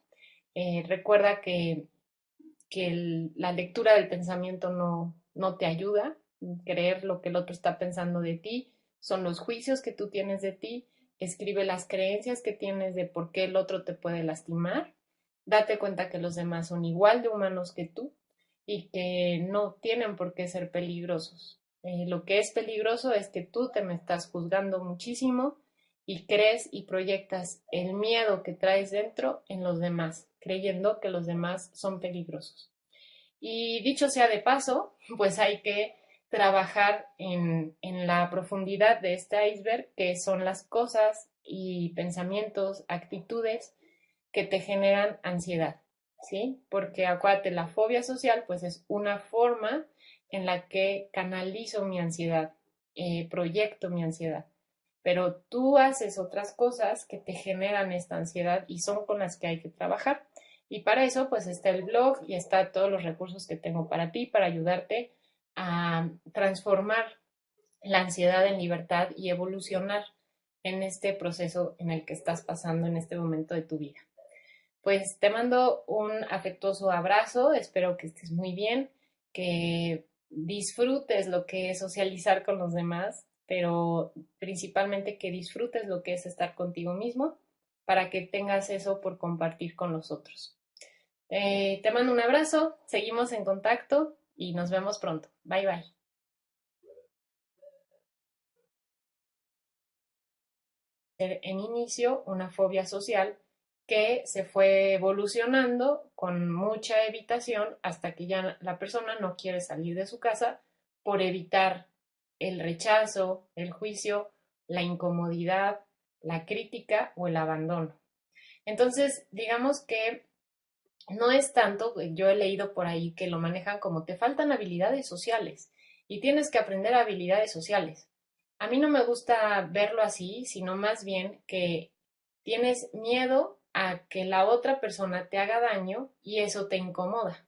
Recuerda que la lectura del pensamiento no te ayuda. Creer lo que el otro está pensando de ti son los juicios que tú tienes de ti. Escribe las creencias que tienes de por qué el otro te puede lastimar. Date cuenta que los demás son igual de humanos que tú y que no tienen por qué ser peligrosos. Lo que es peligroso es que tú te me estás juzgando muchísimo y crees y proyectas el miedo que traes dentro en los demás, creyendo que los demás son peligrosos. Y dicho sea de paso, pues hay que trabajar en la profundidad de este iceberg, que son las cosas y pensamientos, actitudes que te generan ansiedad, ¿sí? Porque acuérdate, la fobia social, pues es una forma en la que canalizo mi ansiedad, proyecto mi ansiedad. Pero tú haces otras cosas que te generan esta ansiedad y son con las que hay que trabajar. Y para eso, pues está el blog y está todos los recursos que tengo para ti, para ayudarte a transformar la ansiedad en libertad y evolucionar en este proceso en el que estás pasando en este momento de tu vida. Pues te mando un afectuoso abrazo, espero que estés muy bien, que disfrutes lo que es socializar con los demás, pero principalmente que disfrutes lo que es estar contigo mismo para que tengas eso por compartir con los otros. Te mando un abrazo, seguimos en contacto y nos vemos pronto. Bye bye. En inicio una fobia social que se fue evolucionando con mucha evitación hasta que ya la persona no quiere salir de su casa por evitar el rechazo, el juicio, la incomodidad, la crítica o el abandono. Entonces, digamos que no es tanto, yo he leído por ahí que lo manejan como te faltan habilidades sociales y tienes que aprender habilidades sociales. A mí no me gusta verlo así, sino más bien que tienes miedo a que la otra persona te haga daño y eso te incomoda.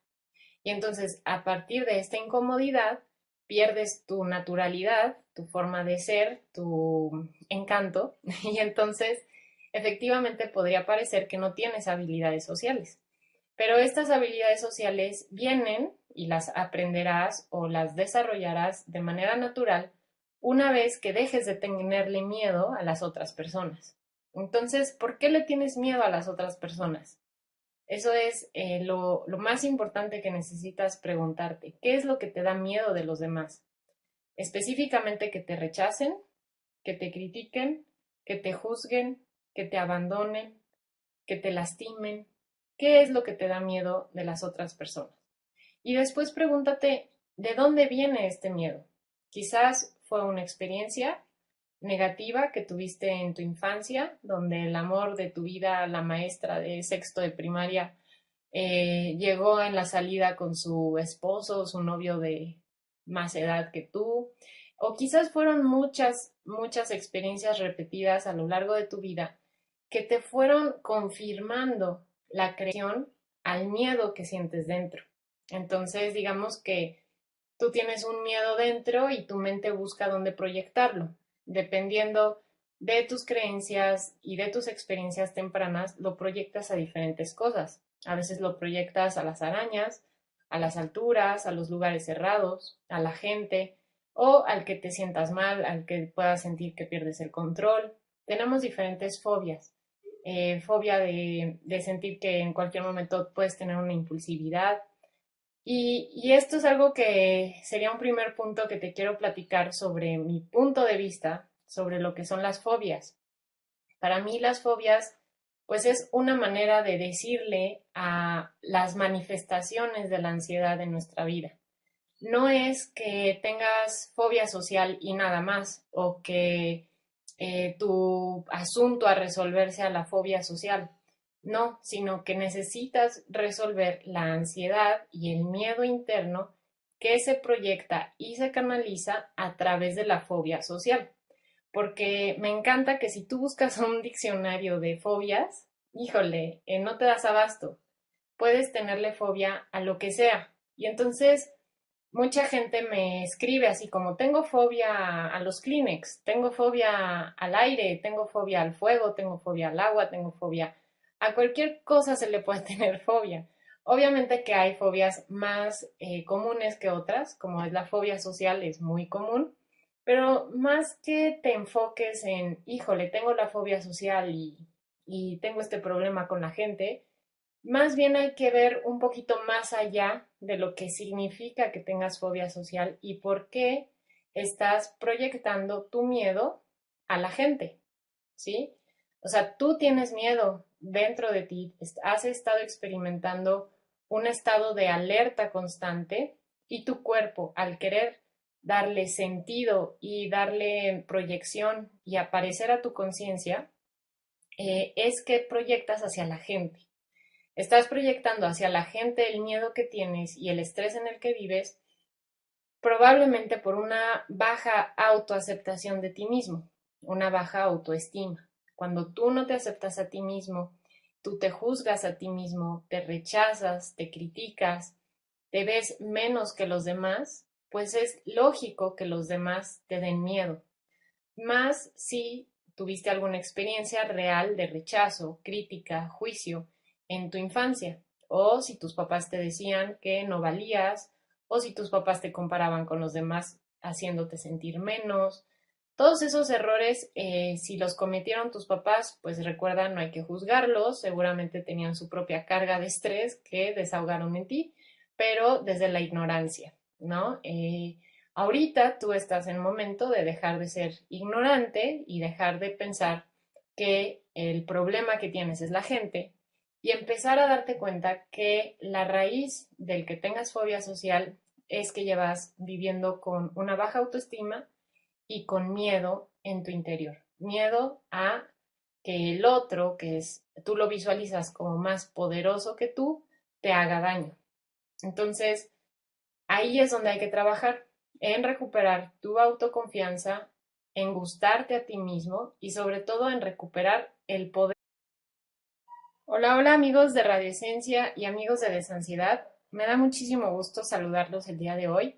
Y entonces, a partir de esta incomodidad, pierdes tu naturalidad, tu forma de ser, tu encanto, y entonces, efectivamente, podría parecer que no tienes habilidades sociales. Pero estas habilidades sociales vienen y las aprenderás o las desarrollarás de manera natural una vez que dejes de tenerle miedo a las otras personas. Entonces, ¿por qué le tienes miedo a las otras personas? Eso es lo más importante que necesitas preguntarte. ¿Qué es lo que te da miedo de los demás? Específicamente que te rechacen, que te critiquen, que te juzguen, que te abandonen, que te lastimen. ¿Qué es lo que te da miedo de las otras personas? Y después pregúntate, ¿de dónde viene este miedo? Quizás fue una experiencia negativa que tuviste en tu infancia, donde el amor de tu vida, la maestra de sexto de primaria, llegó en la salida con su esposo o su novio de más edad que tú, o quizás fueron muchas experiencias repetidas a lo largo de tu vida que te fueron confirmando la creación al miedo que sientes dentro. Entonces, digamos que tú tienes un miedo dentro y tu mente busca dónde proyectarlo. Dependiendo de tus creencias y de tus experiencias tempranas, lo proyectas a diferentes cosas. A veces lo proyectas a las arañas, a las alturas, a los lugares cerrados, a la gente o al que te sientas mal, al que puedas sentir que pierdes el control. Tenemos diferentes fobias. Fobia de sentir que en cualquier momento puedes tener una impulsividad, y esto es algo que sería un primer punto que te quiero platicar sobre mi punto de vista sobre lo que son las fobias. Para mí las fobias, pues es una manera de decirle a las manifestaciones de la ansiedad en nuestra vida. No es que tengas fobia social y nada más, o que tu asunto a resolver sea la fobia social. No, sino que necesitas resolver la ansiedad y el miedo interno que se proyecta y se canaliza a través de la fobia social. Porque me encanta que si tú buscas un diccionario de fobias, híjole, no te das abasto. Puedes tenerle fobia a lo que sea. Y entonces mucha gente me escribe así como tengo fobia a los Kleenex, tengo fobia al aire, tengo fobia al fuego, tengo fobia al agua, tengo fobia a cualquier cosa se le puede tener fobia. Obviamente que hay fobias más comunes que otras, como es la fobia social, es muy común, pero más que te enfoques en, híjole, tengo la fobia social y tengo este problema con la gente, Más bien hay que ver un poquito más allá de lo que significa que tengas fobia social y por qué estás proyectando tu miedo a la gente, ¿sí? O sea, tú tienes miedo dentro de ti, has estado experimentando un estado de alerta constante y tu cuerpo, al querer darle sentido y darle proyección y aparecer a tu conciencia, es que proyectas hacia la gente. Estás proyectando hacia la gente el miedo que tienes y el estrés en el que vives, probablemente por una baja autoaceptación de ti mismo, una baja autoestima. Cuando tú no te aceptas a ti mismo, tú te juzgas a ti mismo, te rechazas, te criticas, te ves menos que los demás, pues es lógico que los demás te den miedo. Más si tuviste alguna experiencia real de rechazo, crítica, juicio en tu infancia, o si tus papás te decían que no valías, o si tus papás te comparaban con los demás haciéndote sentir menos. Todos esos errores, si los cometieron tus papás, pues recuerda, no hay que juzgarlos, seguramente tenían su propia carga de estrés que desahogaron en ti, pero desde la ignorancia, ¿no? Ahorita tú estás en momento de dejar de ser ignorante y dejar de pensar que el problema que tienes es la gente y empezar a darte cuenta que la raíz del que tengas fobia social es que llevas viviendo con una baja autoestima y con miedo en tu interior. Miedo a que el otro, que es, tú lo visualizas como más poderoso que tú, te haga daño. Entonces, ahí es donde hay que trabajar, en recuperar tu autoconfianza, en gustarte a ti mismo y sobre todo en recuperar el poder. Hola, hola amigos de Radio Esencia y amigos de Desansiedad. Me da muchísimo gusto saludarlos el día de hoy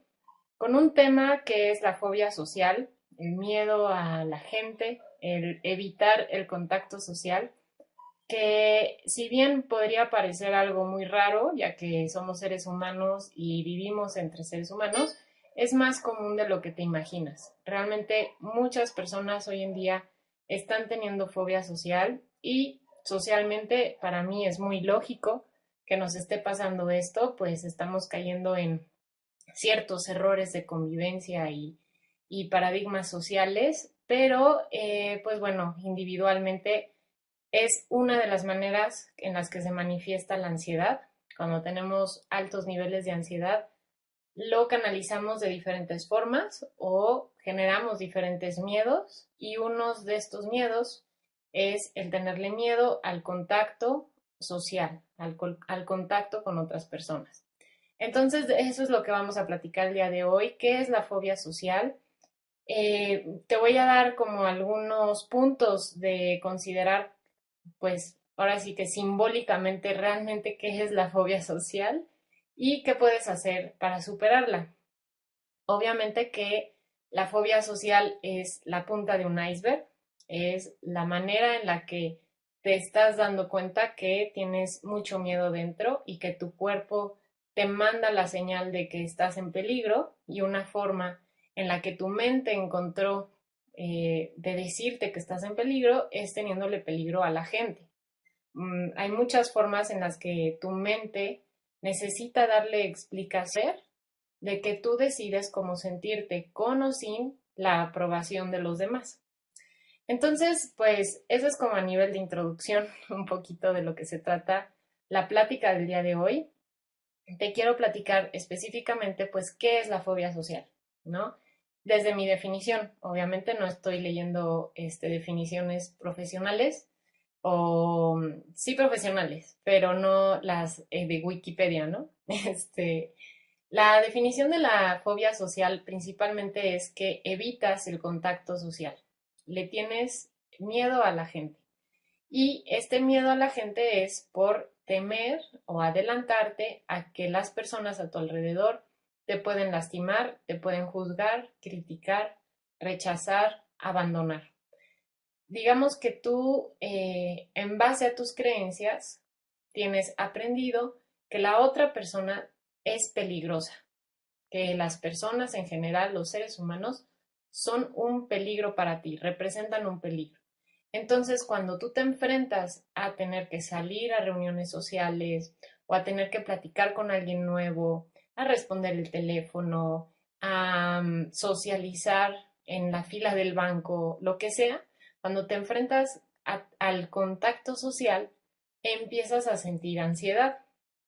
con un tema que es la fobia social, el miedo a la gente, el evitar el contacto social, que si bien podría parecer algo muy raro, ya que somos seres humanos y vivimos entre seres humanos, es más común de lo que te imaginas. Realmente muchas personas hoy en día están teniendo fobia social y socialmente para mí es muy lógico que nos esté pasando esto, pues estamos cayendo en ciertos errores de convivencia y paradigmas sociales, pero pues bueno, individualmente es una de las maneras en las que se manifiesta la ansiedad. Cuando tenemos altos niveles de ansiedad, lo canalizamos de diferentes formas o generamos diferentes miedos y uno de estos miedos es el tenerle miedo al contacto social, al contacto con otras personas. Entonces, eso es lo que vamos a platicar el día de hoy. ¿Qué es la fobia social? Te voy a dar como algunos puntos de considerar, pues ahora sí que simbólicamente realmente qué es la fobia social y qué puedes hacer para superarla. Obviamente que la fobia social es la punta de un iceberg, es la manera en la que te estás dando cuenta que tienes mucho miedo dentro y que tu cuerpo te manda la señal de que estás en peligro y una forma en la que tu mente encontró de decirte que estás en peligro es teniéndole peligro a la gente. Hay muchas formas en las que tu mente necesita darle explicación de que tú decides cómo sentirte con o sin la aprobación de los demás. Entonces, pues eso es como a nivel de introducción un poquito de lo que se trata la plática del día de hoy. Te quiero platicar específicamente, pues, qué es la fobia social, ¿no? Desde mi definición, obviamente no estoy leyendo definiciones profesionales o sí profesionales, pero no las de Wikipedia, ¿no? La definición de la fobia social principalmente es que evitas el contacto social, le tienes miedo a la gente. Y este miedo a la gente es por temer o adelantarte a que las personas a tu alrededor te pueden lastimar, te pueden juzgar, criticar, rechazar, abandonar. Digamos que tú, en base a tus creencias, tienes aprendido que la otra persona es peligrosa, que las personas en general, los seres humanos, son un peligro para ti, representan un peligro. Entonces, cuando tú te enfrentas a tener que salir a reuniones sociales o a tener que platicar con alguien nuevo, a responder el teléfono, a socializar en la fila del banco, lo que sea, cuando te enfrentas al contacto social, empiezas a sentir ansiedad.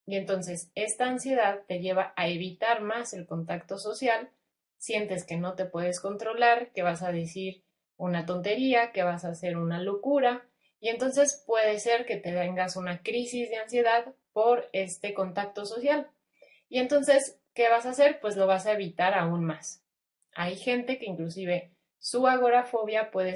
Y entonces esta ansiedad te lleva a evitar más el contacto social, sientes que no te puedes controlar, que vas a decir una tontería, que vas a hacer una locura, y entonces puede ser que te tengas una crisis de ansiedad por este contacto social. Y entonces, ¿qué vas a hacer? Pues lo vas a evitar aún más. Hay gente que inclusive su agorafobia puede ser